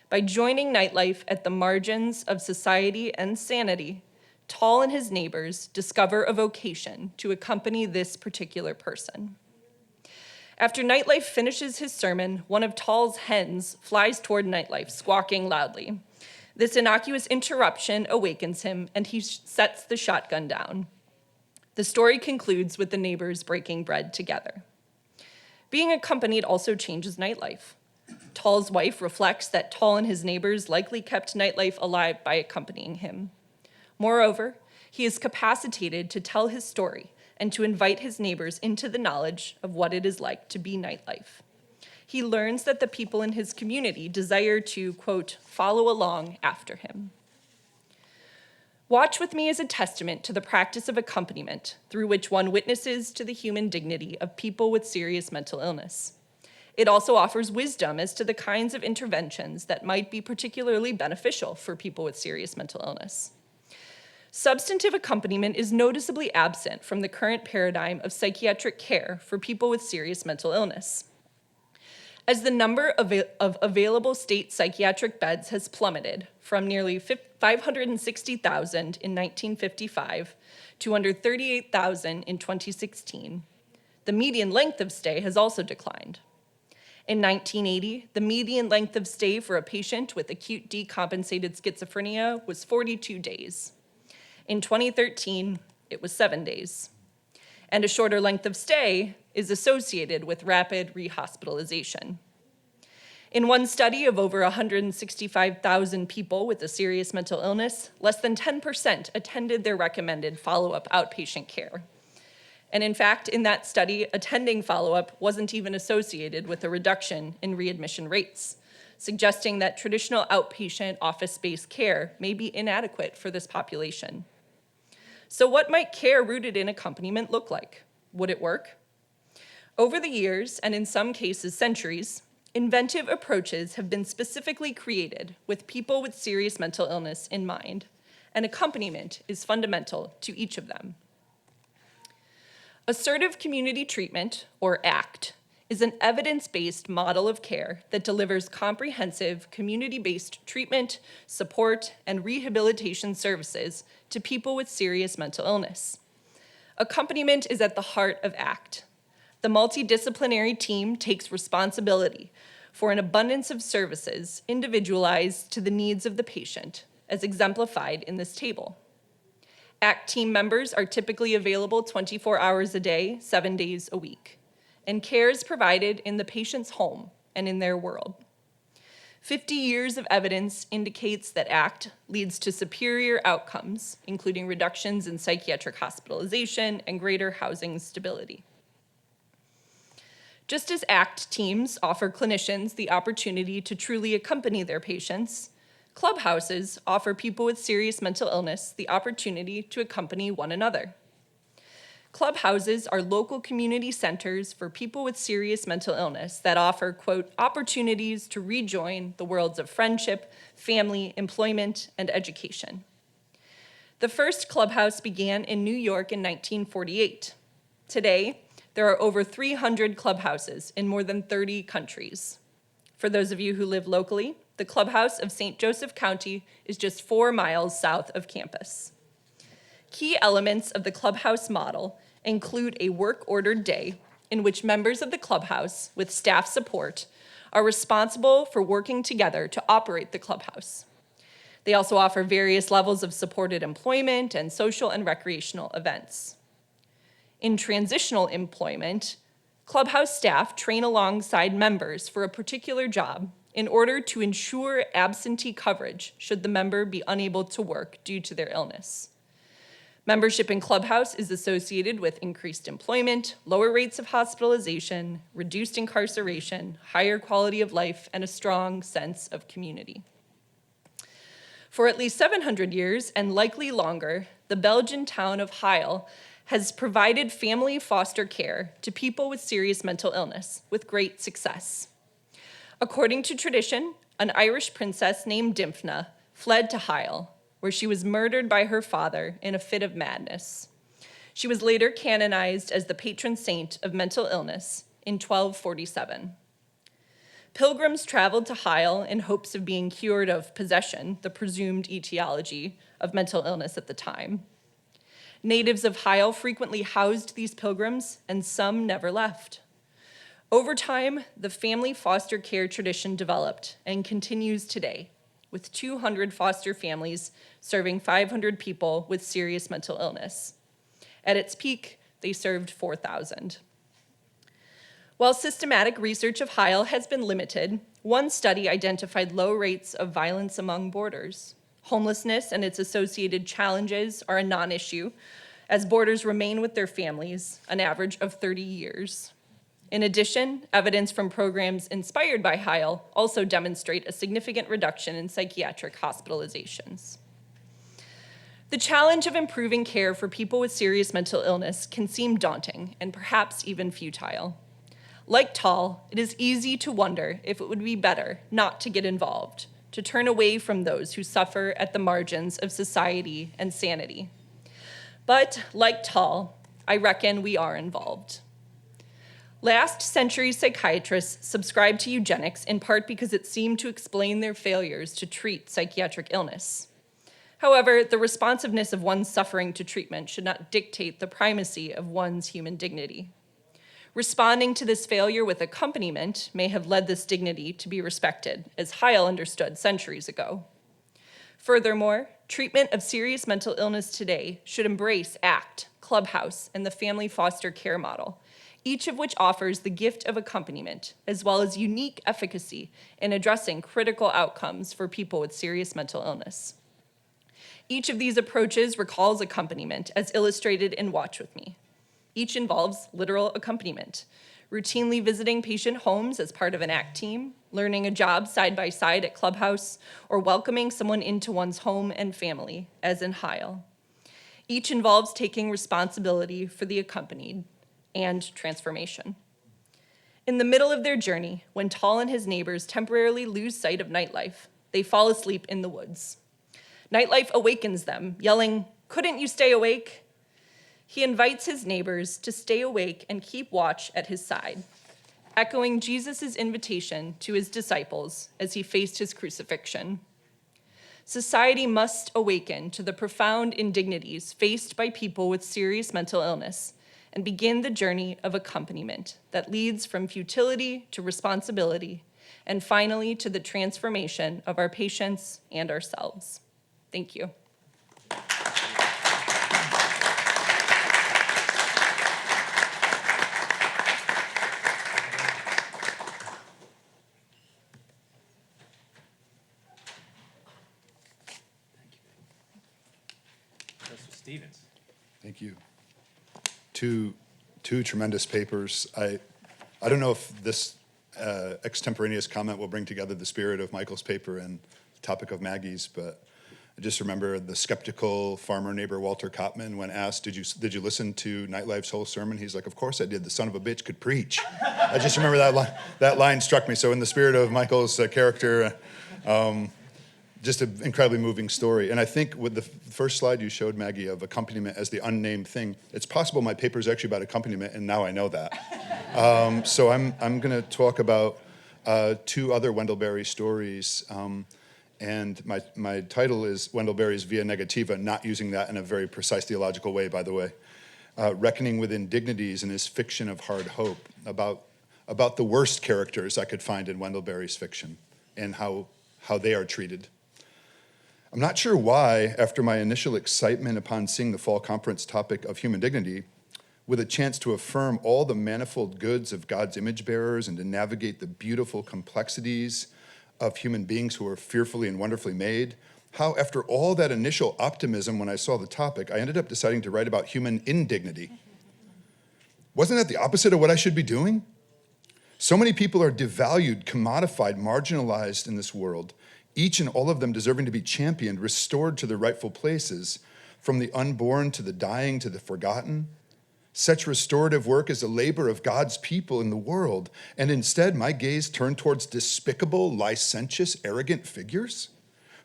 By joining nightlife at the margins of society and sanity, Tall and his neighbors discover a vocation to accompany this particular person. After nightlife finishes his sermon, one of Tall's hens flies toward nightlife, squawking loudly. This innocuous interruption awakens him, and he sets the shotgun down. The story concludes with the neighbors breaking bread together. Being accompanied also changes nightlife. Tall's wife reflects that Tall and his neighbors likely kept nightlife alive by accompanying him. Moreover, he is capacitated to tell his story and to invite his neighbors into the knowledge of what it is like to be nightlife. He learns that the people in his community desire to, quote, follow along after him. Watch with me is a testament to the practice of accompaniment through which one witnesses to the human dignity of people with serious mental illness. It also offers wisdom as to the kinds of interventions that might be particularly beneficial for people with serious mental illness. Substantive accompaniment is noticeably absent from the current paradigm of psychiatric care for people with serious mental illness. As the number of available state psychiatric beds has plummeted from nearly 560,000 in 1955 to under 38,000 in 2016, the median length of stay has also declined. In 1980, the median length of stay for a patient with acute decompensated schizophrenia was 42 days. In 2013, it was 7 days. And a shorter length of stay is associated with rapid rehospitalization. In one study of over 165,000 people with a serious mental illness, less than 10% attended their recommended follow-up outpatient care. And in fact, in that study, attending follow-up wasn't even associated with a reduction in readmission rates, suggesting that traditional outpatient office-based care may be inadequate for this population. So what might care rooted in accompaniment look like? Would it work? Over the years, and in some cases centuries, inventive approaches have been specifically created with people with serious mental illness in mind, and accompaniment is fundamental to each of them. Assertive community treatment, or ACT, is an evidence-based model of care that delivers comprehensive community-based treatment, support, and rehabilitation services to people with serious mental illness. Accompaniment is at the heart of ACT. The multidisciplinary team takes responsibility for an abundance of services individualized to the needs of the patient, as exemplified in this table. ACT team members are typically available 24 hours a day, 7 days a week, and care is provided in the patient's home and in their world. 50 years of evidence indicates that ACT leads to superior outcomes, including reductions in psychiatric hospitalization and greater housing stability. Just as ACT teams offer clinicians the opportunity to truly accompany their patients, clubhouses offer people with serious mental illness the opportunity to accompany one another. Clubhouses are local community centers for people with serious mental illness that offer, quote, opportunities to rejoin the worlds of friendship, family, employment, and education. The first clubhouse began in New York in 1948. Today, there are over 300 clubhouses in more than 30 countries. For those of you who live locally, the clubhouse of St. Joseph County is just 4 miles south of campus. Key elements of the clubhouse model include a work-ordered day in which members of the clubhouse, with staff support, are responsible for working together to operate the clubhouse. They also offer various levels of supported employment and social and recreational events. In transitional employment, clubhouse staff train alongside members for a particular job in order to ensure absentee coverage should the member be unable to work due to their illness. Membership in Clubhouse is associated with increased employment, lower rates of hospitalization, reduced incarceration, higher quality of life, and a strong sense of community. For at least 700 years, and likely longer, the Belgian town of Heil has provided family foster care to people with serious mental illness with great success. According to tradition, an Irish princess named Dymphna fled to Heil, where she was murdered by her father in a fit of madness. She was later canonized as the patron saint of mental illness in 1247. Pilgrims traveled to Heil in hopes of being cured of possession, the presumed etiology of mental illness at the time. Natives of Heil frequently housed these pilgrims, and some never left. Over time, the family foster care tradition developed and continues today, with 200 foster families serving 500 people with serious mental illness. At its peak, they served 4,000. While systematic research of Heil has been limited, one study identified low rates of violence among boarders. Homelessness and its associated challenges are a non-issue, as boarders remain with their families an average of 30 years. In addition, evidence from programs inspired by Heil also demonstrate a significant reduction in psychiatric hospitalizations. The challenge of improving care for people with serious mental illness can seem daunting and perhaps even futile. Like Tall, it is easy to wonder if it would be better not to get involved, to turn away from those who suffer at the margins of society and sanity. But like Tall, I reckon we are involved. Last century psychiatrists subscribed to eugenics in part because it seemed to explain their failures to treat psychiatric illness. However, the responsiveness of one's suffering to treatment should not dictate the primacy of one's human dignity. Responding to this failure with accompaniment may have led this dignity to be respected, as Heil understood centuries ago. Furthermore, treatment of serious mental illness today should embrace ACT, Clubhouse, and the family foster care model, each of which offers the gift of accompaniment, as well as unique efficacy in addressing critical outcomes for people with serious mental illness. Each of these approaches recalls accompaniment, as illustrated in Watch With Me. Each involves literal accompaniment, routinely visiting patient homes as part of an ACT team, learning a job side by side at Clubhouse, or welcoming someone into one's home and family, as in Heil. Each involves taking responsibility for the accompanied and transformation. In the middle of their journey, when Tall and his neighbors temporarily lose sight of nightlife, they fall asleep in the woods. Nightlife awakens them, yelling, "Couldn't you stay awake?" He invites his neighbors to stay awake and keep watch at his side, echoing Jesus' invitation to his disciples as he faced his crucifixion. Society must awaken to the profound indignities faced by people with serious mental illness and begin the journey of accompaniment that leads from futility to responsibility and finally to the transformation of our patients and ourselves. Thank you. Professor Stevens. Thank you. Two tremendous papers. I don't know if this extemporaneous comment will bring together the spirit of Michael's paper and the topic of Maggie's, but I just remember the skeptical farmer neighbor Walter Kottman, when asked, did you listen to Nightlife's whole sermon? He's like, of course I did. The son of a bitch could preach. I just remember that line struck me. So in the spirit of Michael's character, just an incredibly moving story. And I think with the first slide you showed, Maggie, of accompaniment as the unnamed thing, it's possible my paper is actually about accompaniment, and now I know that. So I'm going to talk about two other Wendell Berry stories. And my title is Wendell Berry's Via Negativa, not using that in a very precise theological way, by the way. Reckoning with Indignities in his fiction of hard hope, about the worst characters I could find in Wendell Berry's fiction and how they are treated. I'm not sure why, after my initial excitement upon seeing the fall conference topic of human dignity, with a chance to affirm all the manifold goods of God's image bearers and to navigate the beautiful complexities of human beings who are fearfully and wonderfully made, how after all that initial optimism when I saw the topic, I ended up deciding to write about human indignity. Wasn't that the opposite of what I should be doing? So many people are devalued, commodified, marginalized in this world, each and all of them deserving to be championed, restored to their rightful places, from the unborn to the dying to the forgotten. Such restorative work is a labor of God's people in the world, and instead my gaze turned towards despicable, licentious, arrogant figures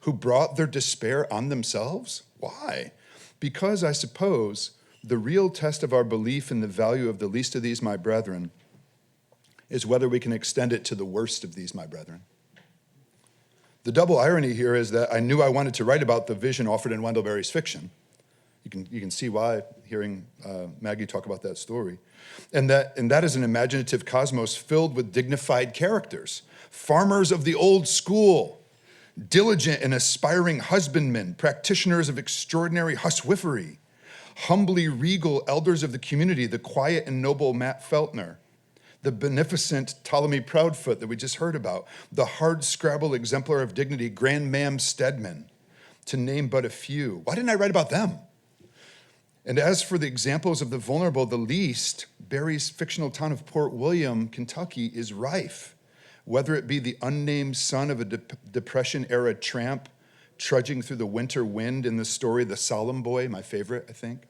who brought their despair on themselves? Why? Because I suppose the real test of our belief in the value of the least of these, my brethren, is whether we can extend it to the worst of these, my brethren. The double irony here is that I knew I wanted to write about the vision offered in Wendell Berry's fiction. You can see why, hearing Maggie talk about that story. And that is an imaginative cosmos filled with dignified characters, farmers of the old school, diligent and aspiring husbandmen, practitioners of extraordinary huswifery, humbly regal elders of the community, the quiet and noble Matt Feltner, the beneficent Ptolemy Proudfoot that we just heard about, the hard-scrabble exemplar of dignity, Grand Mam Stedman, to name but a few. Why didn't I write about them? And as for the examples of the vulnerable, the least, Berry's fictional town of Port William, Kentucky, is rife. Whether it be the unnamed son of a Depression-era tramp trudging through the winter wind in the story The Solemn Boy, my favorite, I think,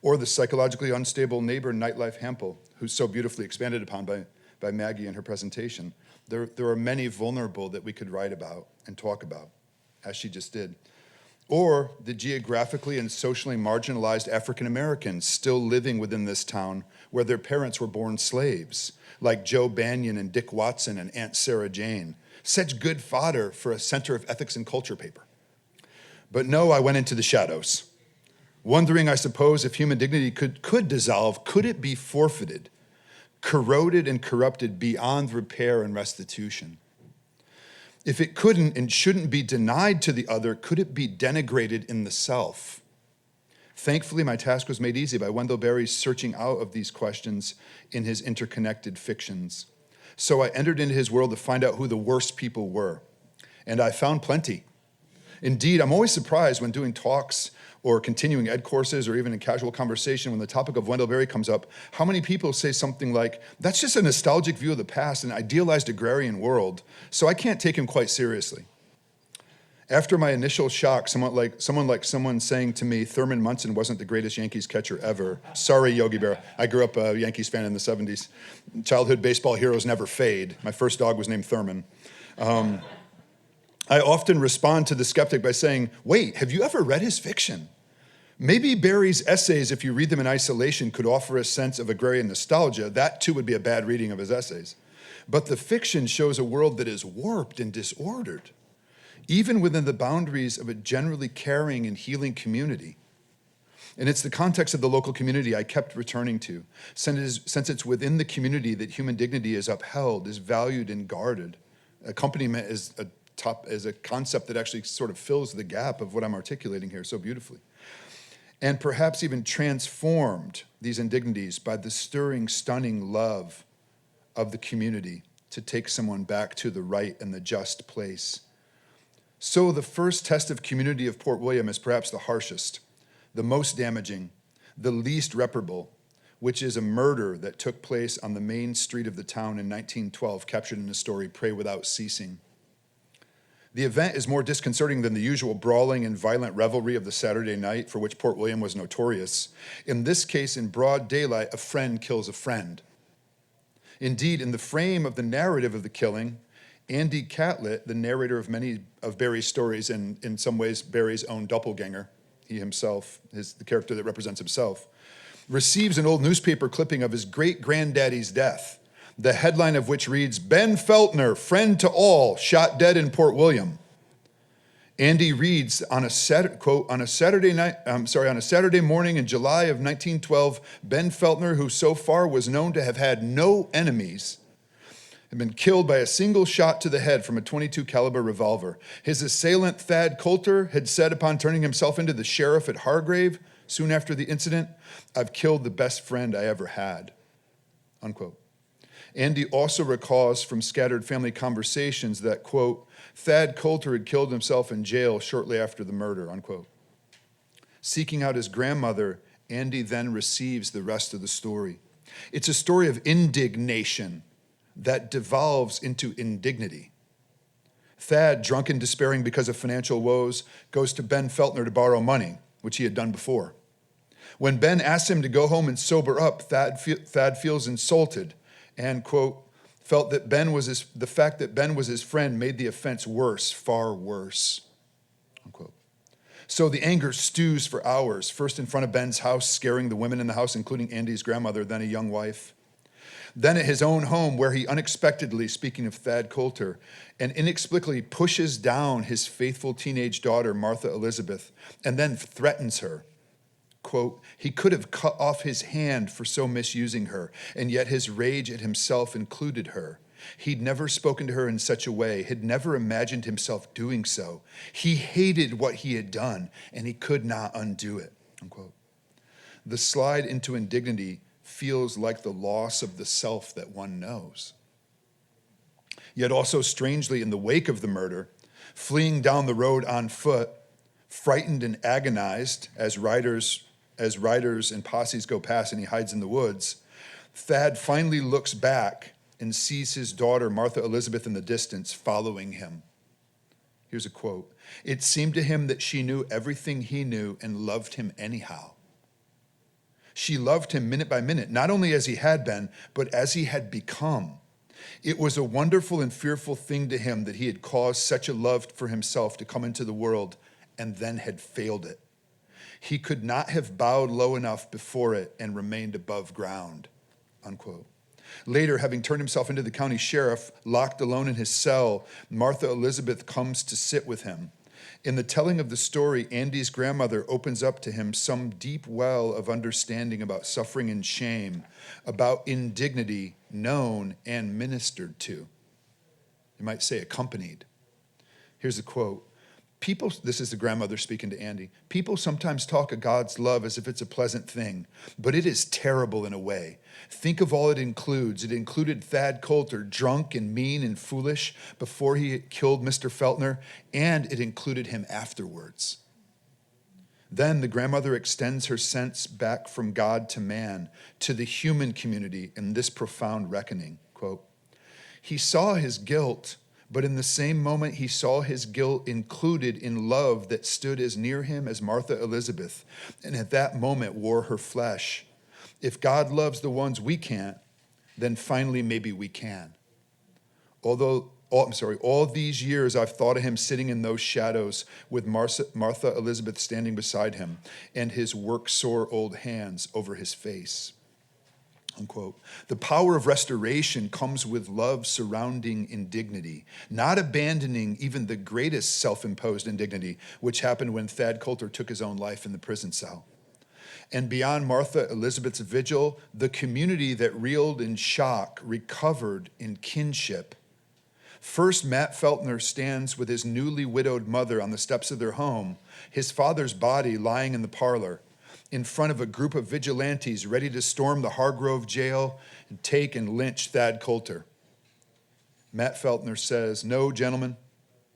or the psychologically unstable neighbor Nightlife Hampel, who's so beautifully expanded upon by Maggie in her presentation. There are many vulnerable that we could write about and talk about, as she just did. Or the geographically and socially marginalized African Americans still living within this town where their parents were born slaves, like Joe Banyan and Dick Watson and Aunt Sarah Jane. Such good fodder for a Center of Ethics and Culture paper. But no, I went into the shadows, wondering, I suppose, if human dignity could dissolve, could it be forfeited, corroded and corrupted beyond repair and restitution? If it couldn't and shouldn't be denied to the other, could it be denigrated in the self? Thankfully, my task was made easy by Wendell Berry's searching out of these questions in his interconnected fictions. So I entered into his world to find out who the worst people were, and I found plenty. Indeed, I'm always surprised when doing talks or continuing ed courses or even in casual conversation when the topic of Wendell Berry comes up, how many people say something like, that's just a nostalgic view of the past, an idealized agrarian world, so I can't take him quite seriously. After my initial shock, someone saying to me, Thurman Munson wasn't the greatest Yankees catcher ever. Sorry, Yogi Berra. I grew up a Yankees fan in the 70s. Childhood baseball heroes never fade. My first dog was named Thurman. I often respond to the skeptic by saying, wait, have you ever read his fiction? Maybe Berry's essays, if you read them in isolation, could offer a sense of agrarian nostalgia. That too would be a bad reading of his essays. But the fiction shows a world that is warped and disordered, even within the boundaries of a generally caring and healing community. And it's the context of the local community I kept returning to, since it's within the community that human dignity is upheld, is valued and guarded. Accompaniment is a concept that actually sort of fills the gap of what I'm articulating here so beautifully. And perhaps even transformed these indignities by the stirring, stunning love of the community to take someone back to the right and the just place. So the first test of community of Port William is perhaps the harshest, the most damaging, the least reparable, which is a murder that took place on the main street of the town in 1912, captured in the story Pray Without Ceasing. The event is more disconcerting than the usual brawling and violent revelry of the Saturday night, for which Port William was notorious. In this case, in broad daylight, a friend kills a friend. Indeed, in the frame of the narrative of the killing, Andy Catlett, the narrator of many of Berry's stories, and in some ways Berry's own doppelganger, he himself, the character that represents himself, receives an old newspaper clipping of his great-granddaddy's death, the headline of which reads, Ben Feltner, friend to all, shot dead in Port William. Andy reads, on a Saturday morning in July of 1912, Ben Feltner, who so far was known to have had no enemies, had been killed by a single shot to the head from a .22 caliber revolver. His assailant, Thad Coulter, had said upon turning himself into the sheriff at Hargrave soon after the incident, I've killed the best friend I ever had, unquote. Andy also recalls from scattered family conversations that, quote, Thad Coulter had killed himself in jail shortly after the murder, unquote. Seeking out his grandmother, Andy then receives the rest of the story. It's a story of indignation that devolves into indignity. Thad, drunk and despairing because of financial woes, goes to Ben Feltner to borrow money, which he had done before. When Ben asks him to go home and sober up, Thad feels insulted and, quote, felt that the fact that Ben was his friend made the offense worse, far worse, unquote. So the anger stews for hours, first in front of Ben's house, scaring the women in the house, including Andy's grandmother, then a young wife. Then at his own home, where he unexpectedly, speaking of Thad Coulter, and inexplicably pushes down his faithful teenage daughter, Martha Elizabeth, and then threatens her. Quote, he could have cut off his hand for so misusing her, and yet his rage at himself included her. He'd never spoken to her in such a way, had never imagined himself doing so. He hated what he had done, and he could not undo it, unquote. The slide into indignity feels like the loss of the self that one knows. Yet also strangely, in the wake of the murder, fleeing down the road on foot, frightened and agonized as riders and posses go past and he hides in the woods, Thad finally looks back and sees his daughter, Martha Elizabeth, in the distance, following him. Here's a quote. It seemed to him that she knew everything he knew and loved him anyhow. She loved him minute by minute, not only as he had been, but as he had become. It was a wonderful and fearful thing to him that he had caused such a love for himself to come into the world and then had failed it. He could not have bowed low enough before it and remained above ground, unquote. Later, having turned himself into the county sheriff, locked alone in his cell, Martha Elizabeth comes to sit with him. In the telling of the story, Andy's grandmother opens up to him some deep well of understanding about suffering and shame, about indignity known and ministered to. You might say accompanied. Here's a quote. This is the grandmother speaking to Andy. People sometimes talk of God's love as if it's a pleasant thing, but it is terrible in a way. Think of all it includes. It included Thad Coulter, drunk and mean and foolish before he killed Mr. Feltner, and it included him afterwards. Then the grandmother extends her sense back from God to man, to the human community in this profound reckoning. Quote, he saw his guilt, but in the same moment he saw his guilt included in love that stood as near him as Martha Elizabeth, and at that moment wore her flesh. If God loves the ones we can't, then finally maybe we can. All these years I've thought of him sitting in those shadows with Martha Elizabeth standing beside him and his work-sore old hands over his face. Unquote. The power of restoration comes with love surrounding indignity, not abandoning even the greatest self-imposed indignity, which happened when Thad Coulter took his own life in the prison cell. And beyond Martha Elizabeth's vigil, the community that reeled in shock recovered in kinship. First, Matt Feltner stands with his newly widowed mother on the steps of their home, his father's body lying in the parlor, in front of a group of vigilantes ready to storm the Hargrove jail and take and lynch Thad Coulter. Matt Feltner says, no, gentlemen,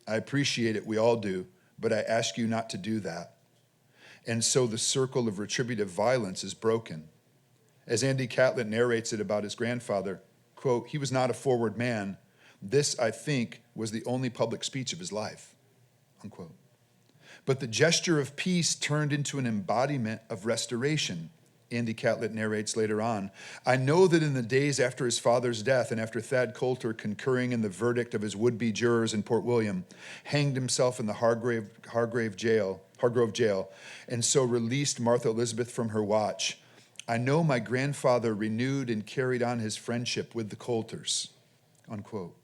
I appreciate it, we all do, but I ask you not to do that. And so the circle of retributive violence is broken. As Andy Catlett narrates it about his grandfather, quote, he was not a forward man. This, I think, was the only public speech of his life, unquote. But the gesture of peace turned into an embodiment of restoration. Andy Catlett narrates later on, I know that in the days after his father's death and after Thad Coulter, concurring in the verdict of his would-be jurors in Port William, hanged himself in the Hargrove jail, and so released Martha Elizabeth from her watch, I know my grandfather renewed and carried on his friendship with the Coulters, unquote.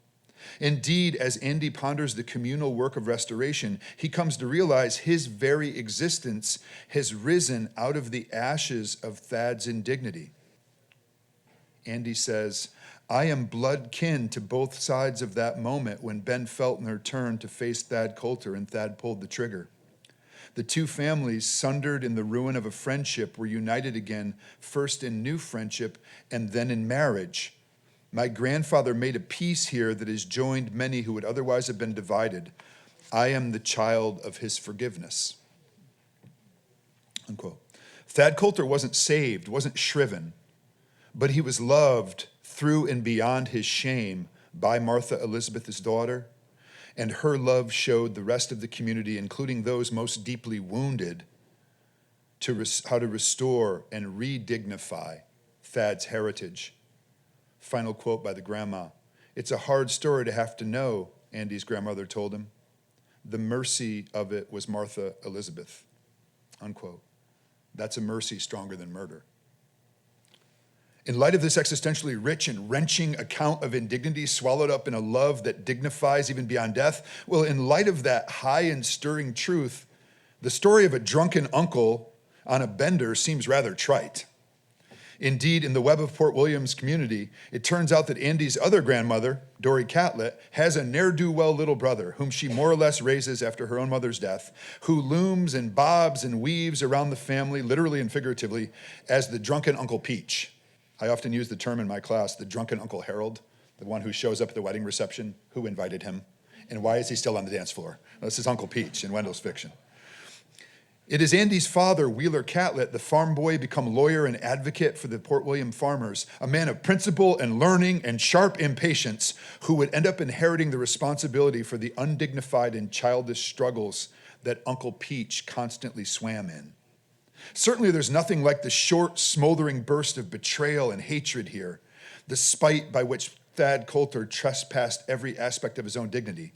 Indeed, as Andy ponders the communal work of restoration, he comes to realize his very existence has risen out of the ashes of Thad's indignity. Andy says, I am blood kin to both sides of that moment when Ben Feltner turned to face Thad Coulter and Thad pulled the trigger. The two families, sundered in the ruin of a friendship, were united again, first in new friendship and then in marriage. My grandfather made a peace here that has joined many who would otherwise have been divided. I am the child of his forgiveness. Unquote. Thad Coulter wasn't saved, wasn't shriven, but he was loved through and beyond his shame by Martha Elizabeth, his daughter, and her love showed the rest of the community, including those most deeply wounded, how to restore and re-dignify Thad's heritage. Final quote by the grandma. It's a hard story to have to know, Andy's grandmother told him. The mercy of it was Martha Elizabeth, unquote. That's a mercy stronger than murder. In light of this existentially rich and wrenching account of indignity swallowed up in a love that dignifies even beyond death, well, in light of that high and stirring truth, the story of a drunken uncle on a bender seems rather trite. Indeed, in the web of Port William's community, it turns out that Andy's other grandmother, Dory Catlett, has a ne'er-do-well little brother whom she more or less raises after her own mother's death, who looms and bobs and weaves around the family, literally and figuratively, as the drunken Uncle Peach. I often use the term in my class, the drunken Uncle Harold, the one who shows up at the wedding reception, who invited him, and why is he still on the dance floor? Well, this is Uncle Peach in Wendell's fiction. It is Andy's father, Wheeler Catlett, the farm boy, become lawyer and advocate for the Port William farmers, a man of principle and learning and sharp impatience, who would end up inheriting the responsibility for the undignified and childish struggles that Uncle Peach constantly swam in. Certainly there's nothing like the short, smoldering burst of betrayal and hatred here, the spite by which Thad Coulter trespassed every aspect of his own dignity,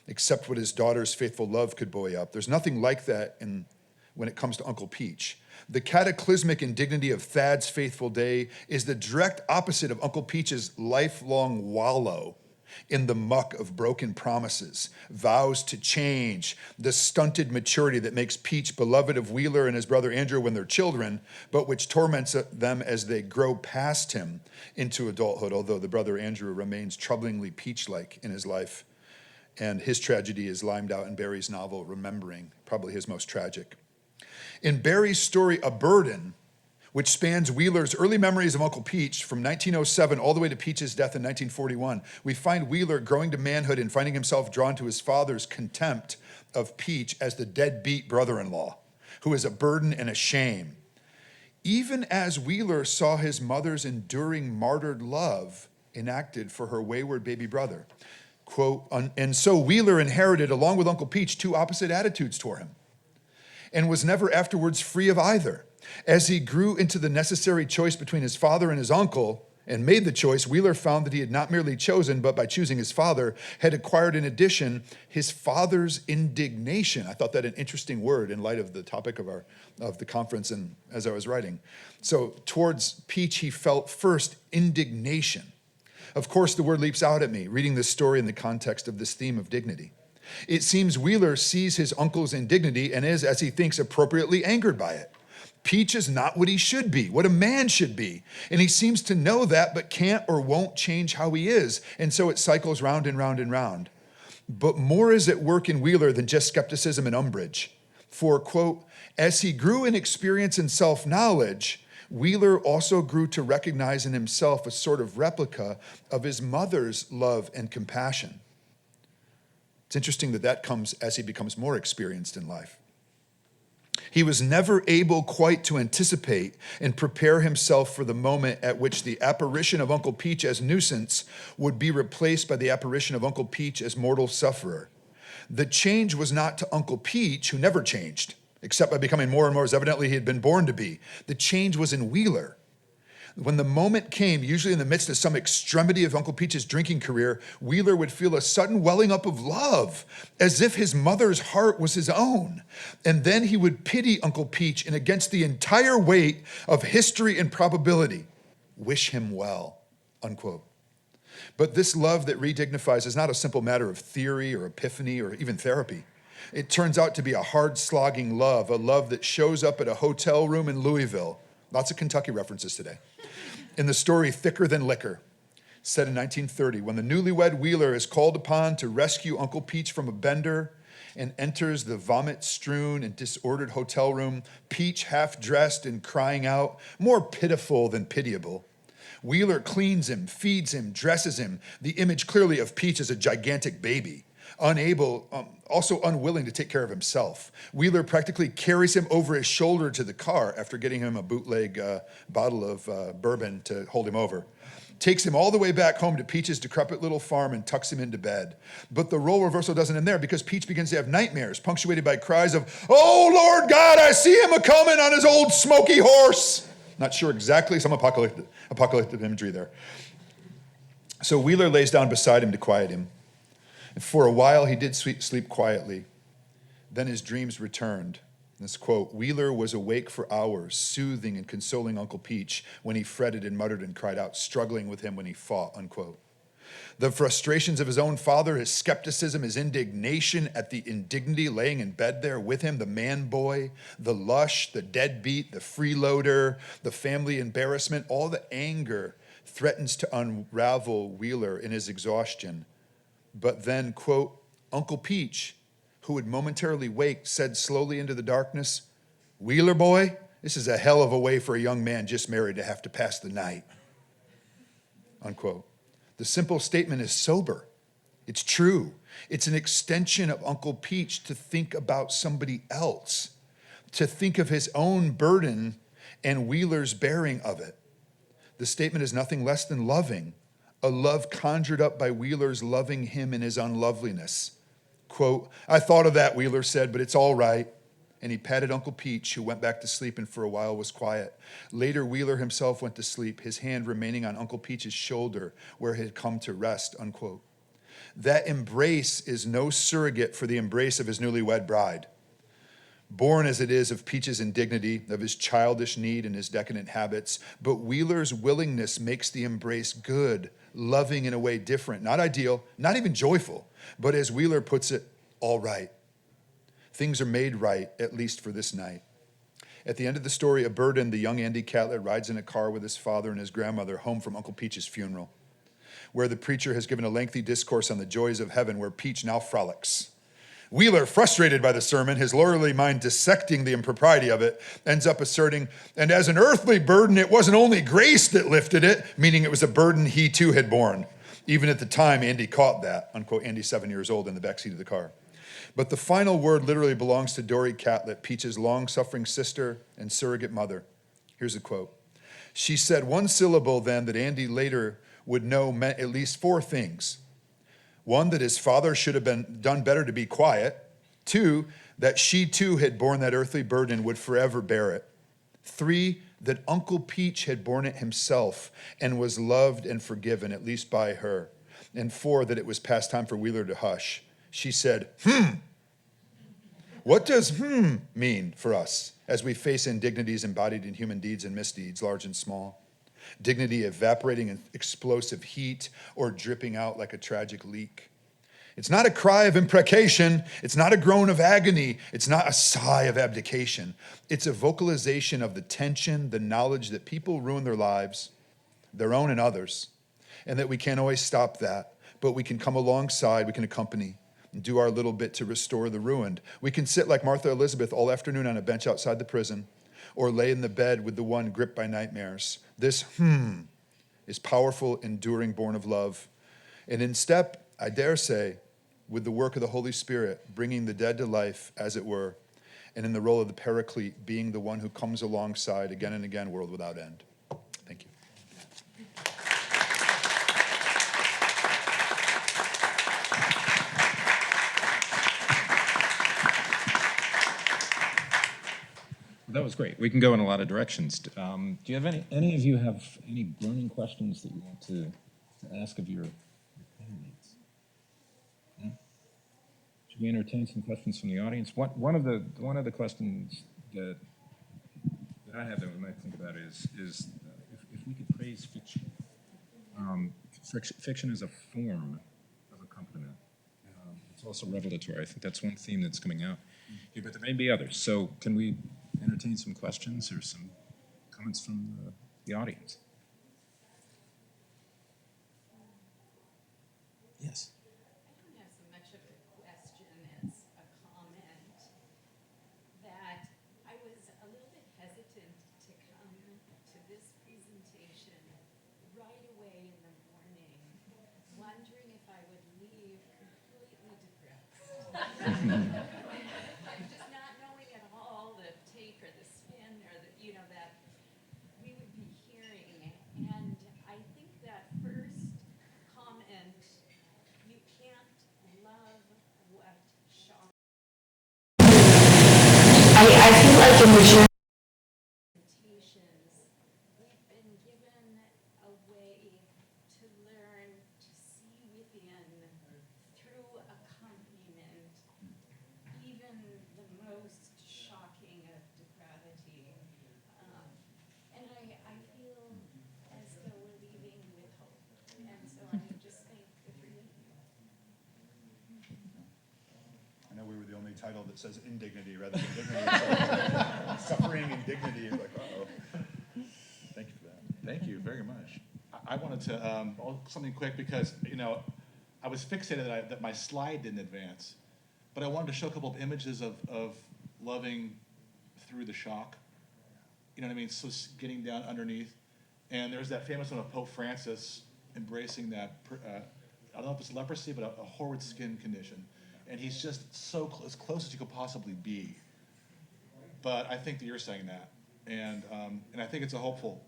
except what his daughter's faithful love could buoy up. There's nothing like that when it comes to Uncle Peach. The cataclysmic indignity of Thad's faithful day is the direct opposite of Uncle Peach's lifelong wallow in the muck of broken promises, vows to change, the stunted maturity that makes Peach beloved of Wheeler and his brother Andrew when they're children, but which torments them as they grow past him into adulthood, although the brother Andrew remains troublingly Peach-like in his life. And his tragedy is limed out in Barry's novel, Remembering, probably his most tragic. In Barry's story, A Burden, which spans Wheeler's early memories of Uncle Peach from 1907 all the way to Peach's death in 1941, we find Wheeler growing to manhood and finding himself drawn to his father's contempt of Peach as the deadbeat brother-in-law, who is a burden and a shame. Even as Wheeler saw his mother's enduring martyred love enacted for her wayward baby brother. Quote, and so Wheeler inherited, along with Uncle Peach, two opposite attitudes toward him, and was never afterwards free of either. As he grew into the necessary choice between his father and his uncle, and made the choice, Wheeler found that he had not merely chosen, but by choosing his father, had acquired in addition his father's indignation. I thought that an interesting word in light of the topic of the conference and as I was writing. So towards Peach, he felt first indignation. Of course, the word leaps out at me, reading this story in the context of this theme of dignity. It seems Wheeler sees his uncle's indignity and is, as he thinks, appropriately angered by it. Peach is not what he should be, what a man should be. And he seems to know that, but can't or won't change how he is. And so it cycles round and round and round. But more is at work in Wheeler than just skepticism and umbrage. For, quote, as he grew in experience and self-knowledge, Wheeler also grew to recognize in himself a sort of replica of his mother's love and compassion. It's interesting that comes as he becomes more experienced in life. He was never able quite to anticipate and prepare himself for the moment at which the apparition of Uncle Peach as nuisance would be replaced by the apparition of Uncle Peach as mortal sufferer. The change was not to Uncle Peach, who never changed, except by becoming more and more as evidently he had been born to be. The change was in Wheeler. When the moment came, usually in the midst of some extremity of Uncle Peach's drinking career, Wheeler would feel a sudden welling up of love, as if his mother's heart was his own. And then he would pity Uncle Peach and against the entire weight of history and probability, wish him well, unquote. But this love that redignifies is not a simple matter of theory or epiphany or even therapy. It turns out to be a hard-slogging love, a love that shows up at a hotel room in Louisville. Lots of Kentucky references today. In the story Thicker Than Liquor, set in 1930, when the newlywed Wheeler is called upon to rescue Uncle Peach from a bender and enters the vomit-strewn and disordered hotel room, Peach half-dressed and crying out, more pitiful than pitiable, Wheeler cleans him, feeds him, dresses him, the image clearly of Peach as a gigantic baby, also unwilling to take care of himself. Wheeler practically carries him over his shoulder to the car after getting him a bootleg bottle of bourbon to hold him over. Takes him all the way back home to Peach's decrepit little farm and tucks him into bed. But the role reversal doesn't end there, because Peach begins to have nightmares, punctuated by cries of, "Oh, Lord God, I see him a-coming on his old smoky horse." Not sure exactly, some apocalyptic imagery there. So Wheeler lays down beside him to quiet him. And for a while he did sleep quietly. Then his dreams returned. This quote, "Wheeler was awake for hours, soothing and consoling Uncle Peach when he fretted and muttered and cried out, struggling with him when he fought," unquote. The frustrations of his own father, his skepticism, his indignation at the indignity laying in bed there with him, the man boy, the lush, the deadbeat, the freeloader, the family embarrassment, all the anger threatens to unravel Wheeler in his exhaustion. But then, quote, Uncle Peach, who would momentarily wake, said slowly into the darkness, "Wheeler boy, this is a hell of a way for a young man just married to have to pass the night," unquote. The simple statement is sober. It's true. It's an extension of Uncle Peach to think about somebody else, to think of his own burden and Wheeler's bearing of it. The statement is nothing less than loving, a love conjured up by Wheeler's loving him in his unloveliness. Quote, "I thought of that," Wheeler said, "but it's all right." And he patted Uncle Peach, who went back to sleep and for a while was quiet. Later, Wheeler himself went to sleep, his hand remaining on Uncle Peach's shoulder where it had come to rest, unquote. That embrace is no surrogate for the embrace of his newlywed bride. Born as it is of Peach's indignity, of his childish need and his decadent habits, but Wheeler's willingness makes the embrace good, loving in a way different, not ideal, not even joyful, but as Wheeler puts it, all right. Things are made right, at least for this night. At the end of the story, a burden, the young Andy Catlett rides in a car with his father and his grandmother home from Uncle Peach's funeral, where the preacher has given a lengthy discourse on the joys of heaven, where Peach now frolics. Wheeler, frustrated by the sermon, his lawyerly mind dissecting the impropriety of it, ends up asserting, "And as an earthly burden, it wasn't only grace that lifted it," meaning it was a burden he too had borne. Even at the time, Andy caught that, unquote, Andy 7 years old in the backseat of the car. But the final word literally belongs to Dory Catlett, Peach's long-suffering sister and surrogate mother. Here's a quote. She said one syllable then that Andy later would know meant at least 4 things. 1, that his father should have done better to be quiet. 2, that she too had borne that earthly burden, would forever bear it. 3, that Uncle Peach had borne it himself and was loved and forgiven, at least by her. And 4, that it was past time for Wheeler to hush. She said, What does mean for us as we face indignities embodied in human deeds and misdeeds, large and small? Dignity evaporating in explosive heat or dripping out like a tragic leak. It's not a cry of imprecation. It's not a groan of agony. It's not a sigh of abdication. It's a vocalization of the tension, the knowledge that people ruin their lives, their own and others, and that we can't always stop that, but we can come alongside, we can accompany, and do our little bit to restore the ruined. We can sit like Martha Elizabeth all afternoon on a bench outside the prison, or lay in the bed with the one gripped by nightmares. This is powerful, enduring, born of love. And in step, I dare say, with the work of the Holy Spirit, bringing the dead to life, as it were, and in the role of the Paraclete, being the one who comes alongside again and again, world without end. Thank you. That was great. We can go in a lot of directions. Do you have any of you have any burning questions that you want to ask of your panelists? No? Should we entertain some questions from the audience? One of the questions that I have that we might think about is if we could praise fiction. Fiction is a form of accompaniment. It's also revelatory. I think that's one theme that's coming out here, but there may be others. So can we entertain some questions or some comments from the audience? Yes. I don't have so much of a question as a comment that I was a little bit hesitant to come to this presentation right away in the morning, wondering if I would leave completely depressed. Like just not knowing at all the take or the spin or the, that we would be hearing. And I think that first comment, you can't love what shocks. I feel like in the Limitations, we've been given a way to learn to see within through accompaniment even the most shocking of depravity. And I feel as though we're leaving with hope. And so I just thank the three of you. I know we were the only title that says indignity rather than dignity. So suffering and dignity is like, uh-oh. Thank you for that. Thank you very much. I wanted to, something quick because, I was fixated that my slide didn't advance, but I wanted to show a couple of images of loving through the shock. You know what I mean? So getting down underneath. And there's that famous one of Pope Francis embracing that, I don't know if it's leprosy, but a horrid skin condition. And he's just so as close as you could possibly be. But I think that you're saying that. And I think it's a hopeful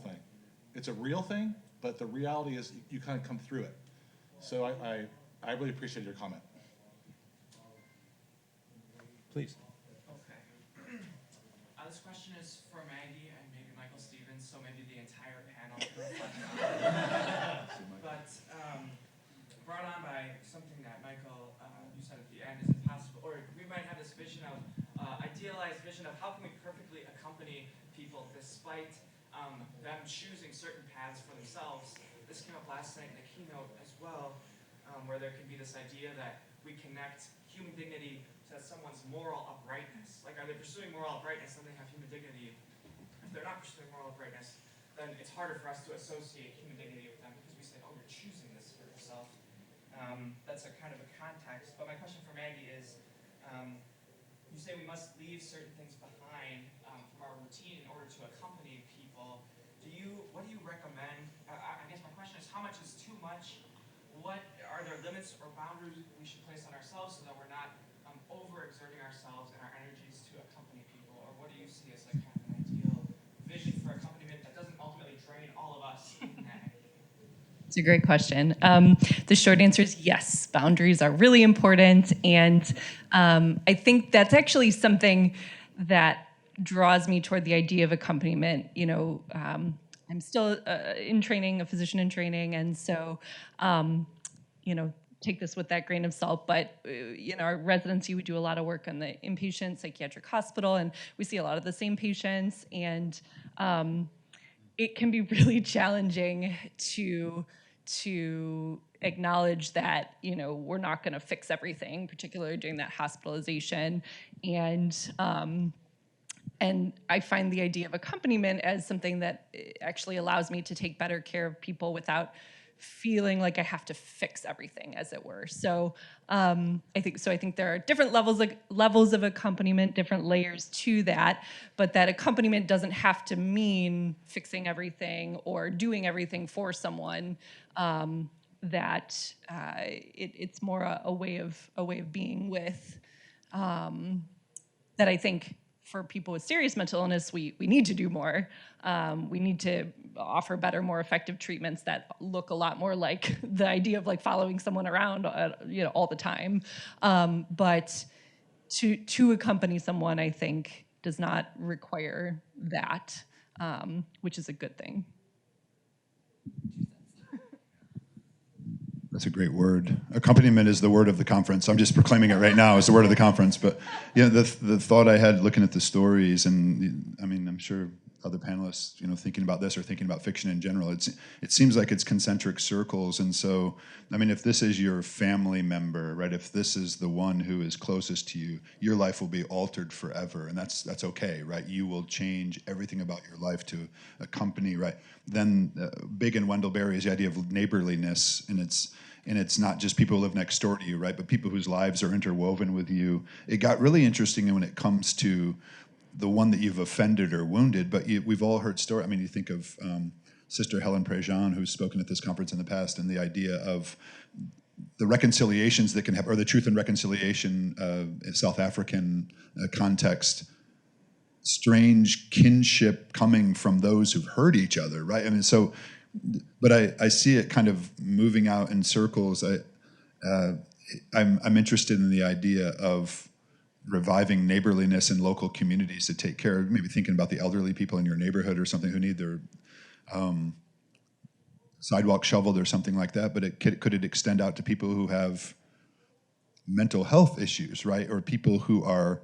thing. It's a real thing, but the reality is you kind of come through it. So I really appreciate your comment. Please. Okay. This question is for Maggie and maybe Michael Stevens, so maybe the entire panel can reflect on it. But brought on by something that Michael, you said at the end, is it possible, or we might have this vision of, idealized vision of how can we perfectly accompany people despite them choosing certain paths for themselves. This came up last night in the keynote as well, where there can be this idea that we connect human dignity to someone's moral uprightness. Like, are they pursuing moral uprightness, then they have human dignity. If they're not pursuing moral uprightness, then it's harder for us to associate human dignity with them because we say, oh, you're choosing this for yourself. That's a kind of a context. But my question for Maggie is, you say we must leave certain things behind from our routine in order to accompany people. What do you recommend? I guess my question is, how much is too much? What are there limits or boundaries we should place on ourselves so that we're not overexerting ourselves and our energies to accompany people? Or what do you see as like kind of an ideal vision for accompaniment that doesn't ultimately drain all of us in that? It's a great question. The short answer is yes, boundaries are really important. And I think that's actually something that draws me toward the idea of accompaniment. I'm still in training, a physician in training. And so, take this with that grain of salt, but in our residency, we do a lot of work on the inpatient psychiatric hospital, and we see a lot of the same patients. And it can be really challenging to acknowledge that we're not going to fix everything, particularly during that hospitalization. And I find the idea of accompaniment as something that actually allows me to take better care of people without feeling like I have to fix everything, as it were. So I think there are different levels of accompaniment, different layers to that, but that accompaniment doesn't have to mean fixing everything or doing everything for someone. It's more a way of being with that I think for people with serious mental illness, we need to do more. We need to offer better, more effective treatments that look a lot more like the idea of like following someone around, all the time. But to accompany someone, I think, does not require that, which is a good thing. That's a great word. Accompaniment is the word of the conference. I'm just proclaiming it right now as the word of the conference. But the thought I had looking at the stories, and I mean, I'm sure other panelists, thinking about this or thinking about fiction in general, it seems like it's concentric circles. And so, I mean, if this is your family member, right? If this is the one who is closest to you, your life will be altered forever, and that's okay, right? You will change everything about your life to accompany, right? Then, big in Wendell Berry is the idea of neighborliness, and it's not just people who live next door to you, right? But people whose lives are interwoven with you. It got really interesting when it comes to the one that you've offended or wounded, but we've all heard stories. I mean, you think of Sister Helen Prejean, who's spoken at this conference in the past, and the idea of the reconciliations that can happen, or the Truth and Reconciliation South African context, strange kinship coming from those who've hurt each other, right? I mean, so, but I see it kind of moving out in circles. I'm interested in the idea of reviving neighborliness in local communities to take care of, maybe thinking about the elderly people in your neighborhood or something who need their sidewalk shoveled or something like that, but could it extend out to people who have mental health issues, right? Or people who are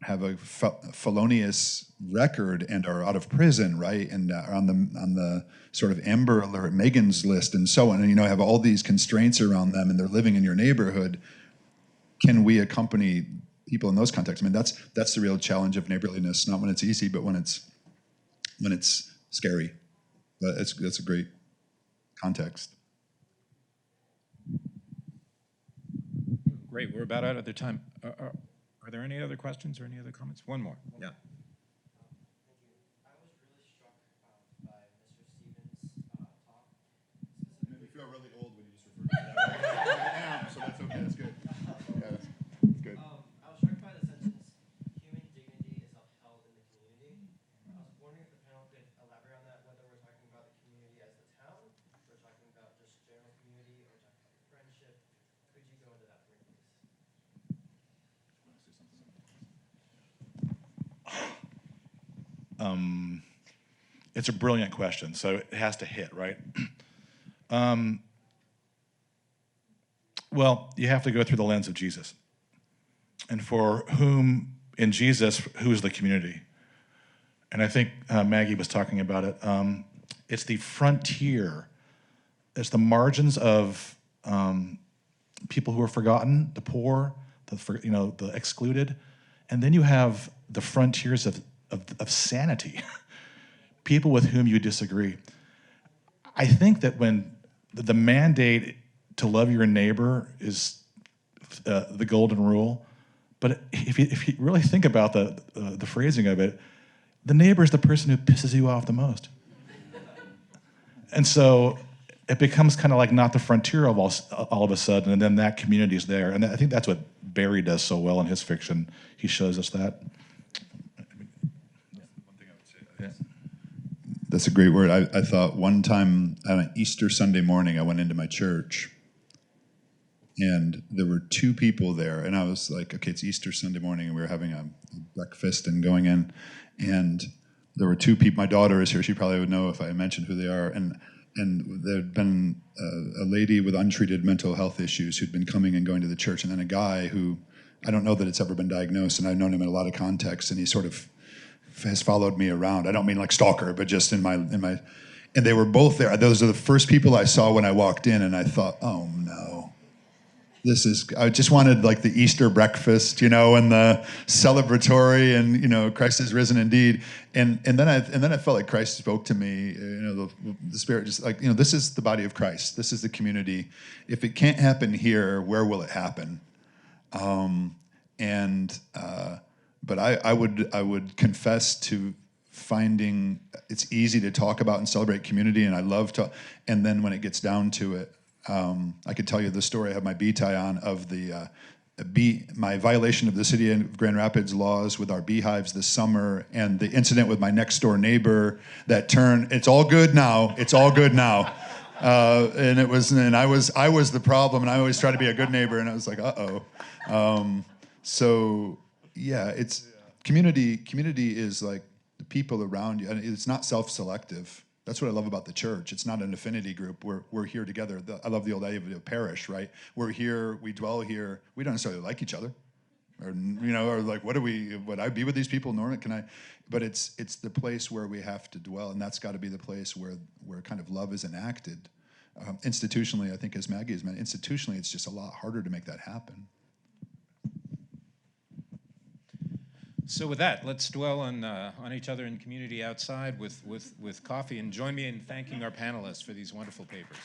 have a felonious record and are out of prison, right? And are on the sort of Amber Alert, Megan's List, and so on. And have all these constraints around them, and they're living in your neighborhood. Can we accompany people in those contexts? I mean, that's the real challenge of neighborliness. Not when it's easy, but when it's scary. But that's a great context. Great, we're about out of the time. Are there any other questions or any other comments? One more, yeah. I was really struck by Mr. Stevens' talk. You feel really old when you just refer to that. I am, so that's okay. That's good. Yeah, that's good. I was struck by the sentence, human dignity is upheld in the community. I was wondering if the panel could elaborate on that, whether we're talking about the community as the town, we're talking about just general community, or talking about friendship. Could you go into that for me, please? It's a brilliant question, so it has to hit, right? Well, you have to go through the lens of Jesus. And for whom, in Jesus, who is the community? And I think Maggie was talking about it. It's the frontier. It's the margins of people who are forgotten, the poor, the excluded. And then you have the frontiers of sanity, people with whom you disagree. I think that when the mandate to love your neighbor is the golden rule, but if you really think about the phrasing of it, the neighbor is the person who pisses you off the most. And so it becomes kind of like not the frontier of all of a sudden, and then that community is there. And I think that's what Barry does so well in his fiction. He shows us that. That's a great word. I thought one time on an Easter Sunday morning, I went into my church, and there were two people there, and I was like, okay, it's Easter Sunday morning, and we were having a breakfast and going in, and there were two people. My daughter is here. She probably would know if I mentioned who they are. And there'd been a lady with untreated mental health issues who'd been coming and going to the church, and then a guy who, I don't know that it's ever been diagnosed, and I've known him in a lot of contexts, and he sort of has followed me around. I don't mean like stalker, but just in my, and they were both there. Those are the first people I saw when I walked in, and I thought, oh no, I just wanted like the Easter breakfast, and the celebratory, and Christ is risen indeed. And then I felt like Christ spoke to me, the Spirit just like, this is the body of Christ. This is the community. If it can't happen here, where will it happen? But I would confess to finding it's easy to talk about and celebrate community, and I love to. And then when it gets down to it, I could tell you the story. I have my bee tie on of my violation of the city of Grand Rapids laws with our beehives this summer, and the incident with my next door neighbor that turned. It's all good now. It's all good now. And I was the problem, and I always try to be a good neighbor, and I was like, so yeah, it's community. Community is like the people around you, and it's not self-selective. That's what I love about the church. It's not an affinity group. We're here together. I love the old idea of a parish, right? We're here. We dwell here. We don't necessarily like each other, or like, would I be with these people, Norman? Can I? But it's the place where we have to dwell, and that's got to be the place where kind of love is enacted. Institutionally, I think, as Maggie has mentioned, institutionally, it's just a lot harder to make that happen. So with that, let's dwell on each other in community outside with coffee, and join me in thanking our panelists for these wonderful papers.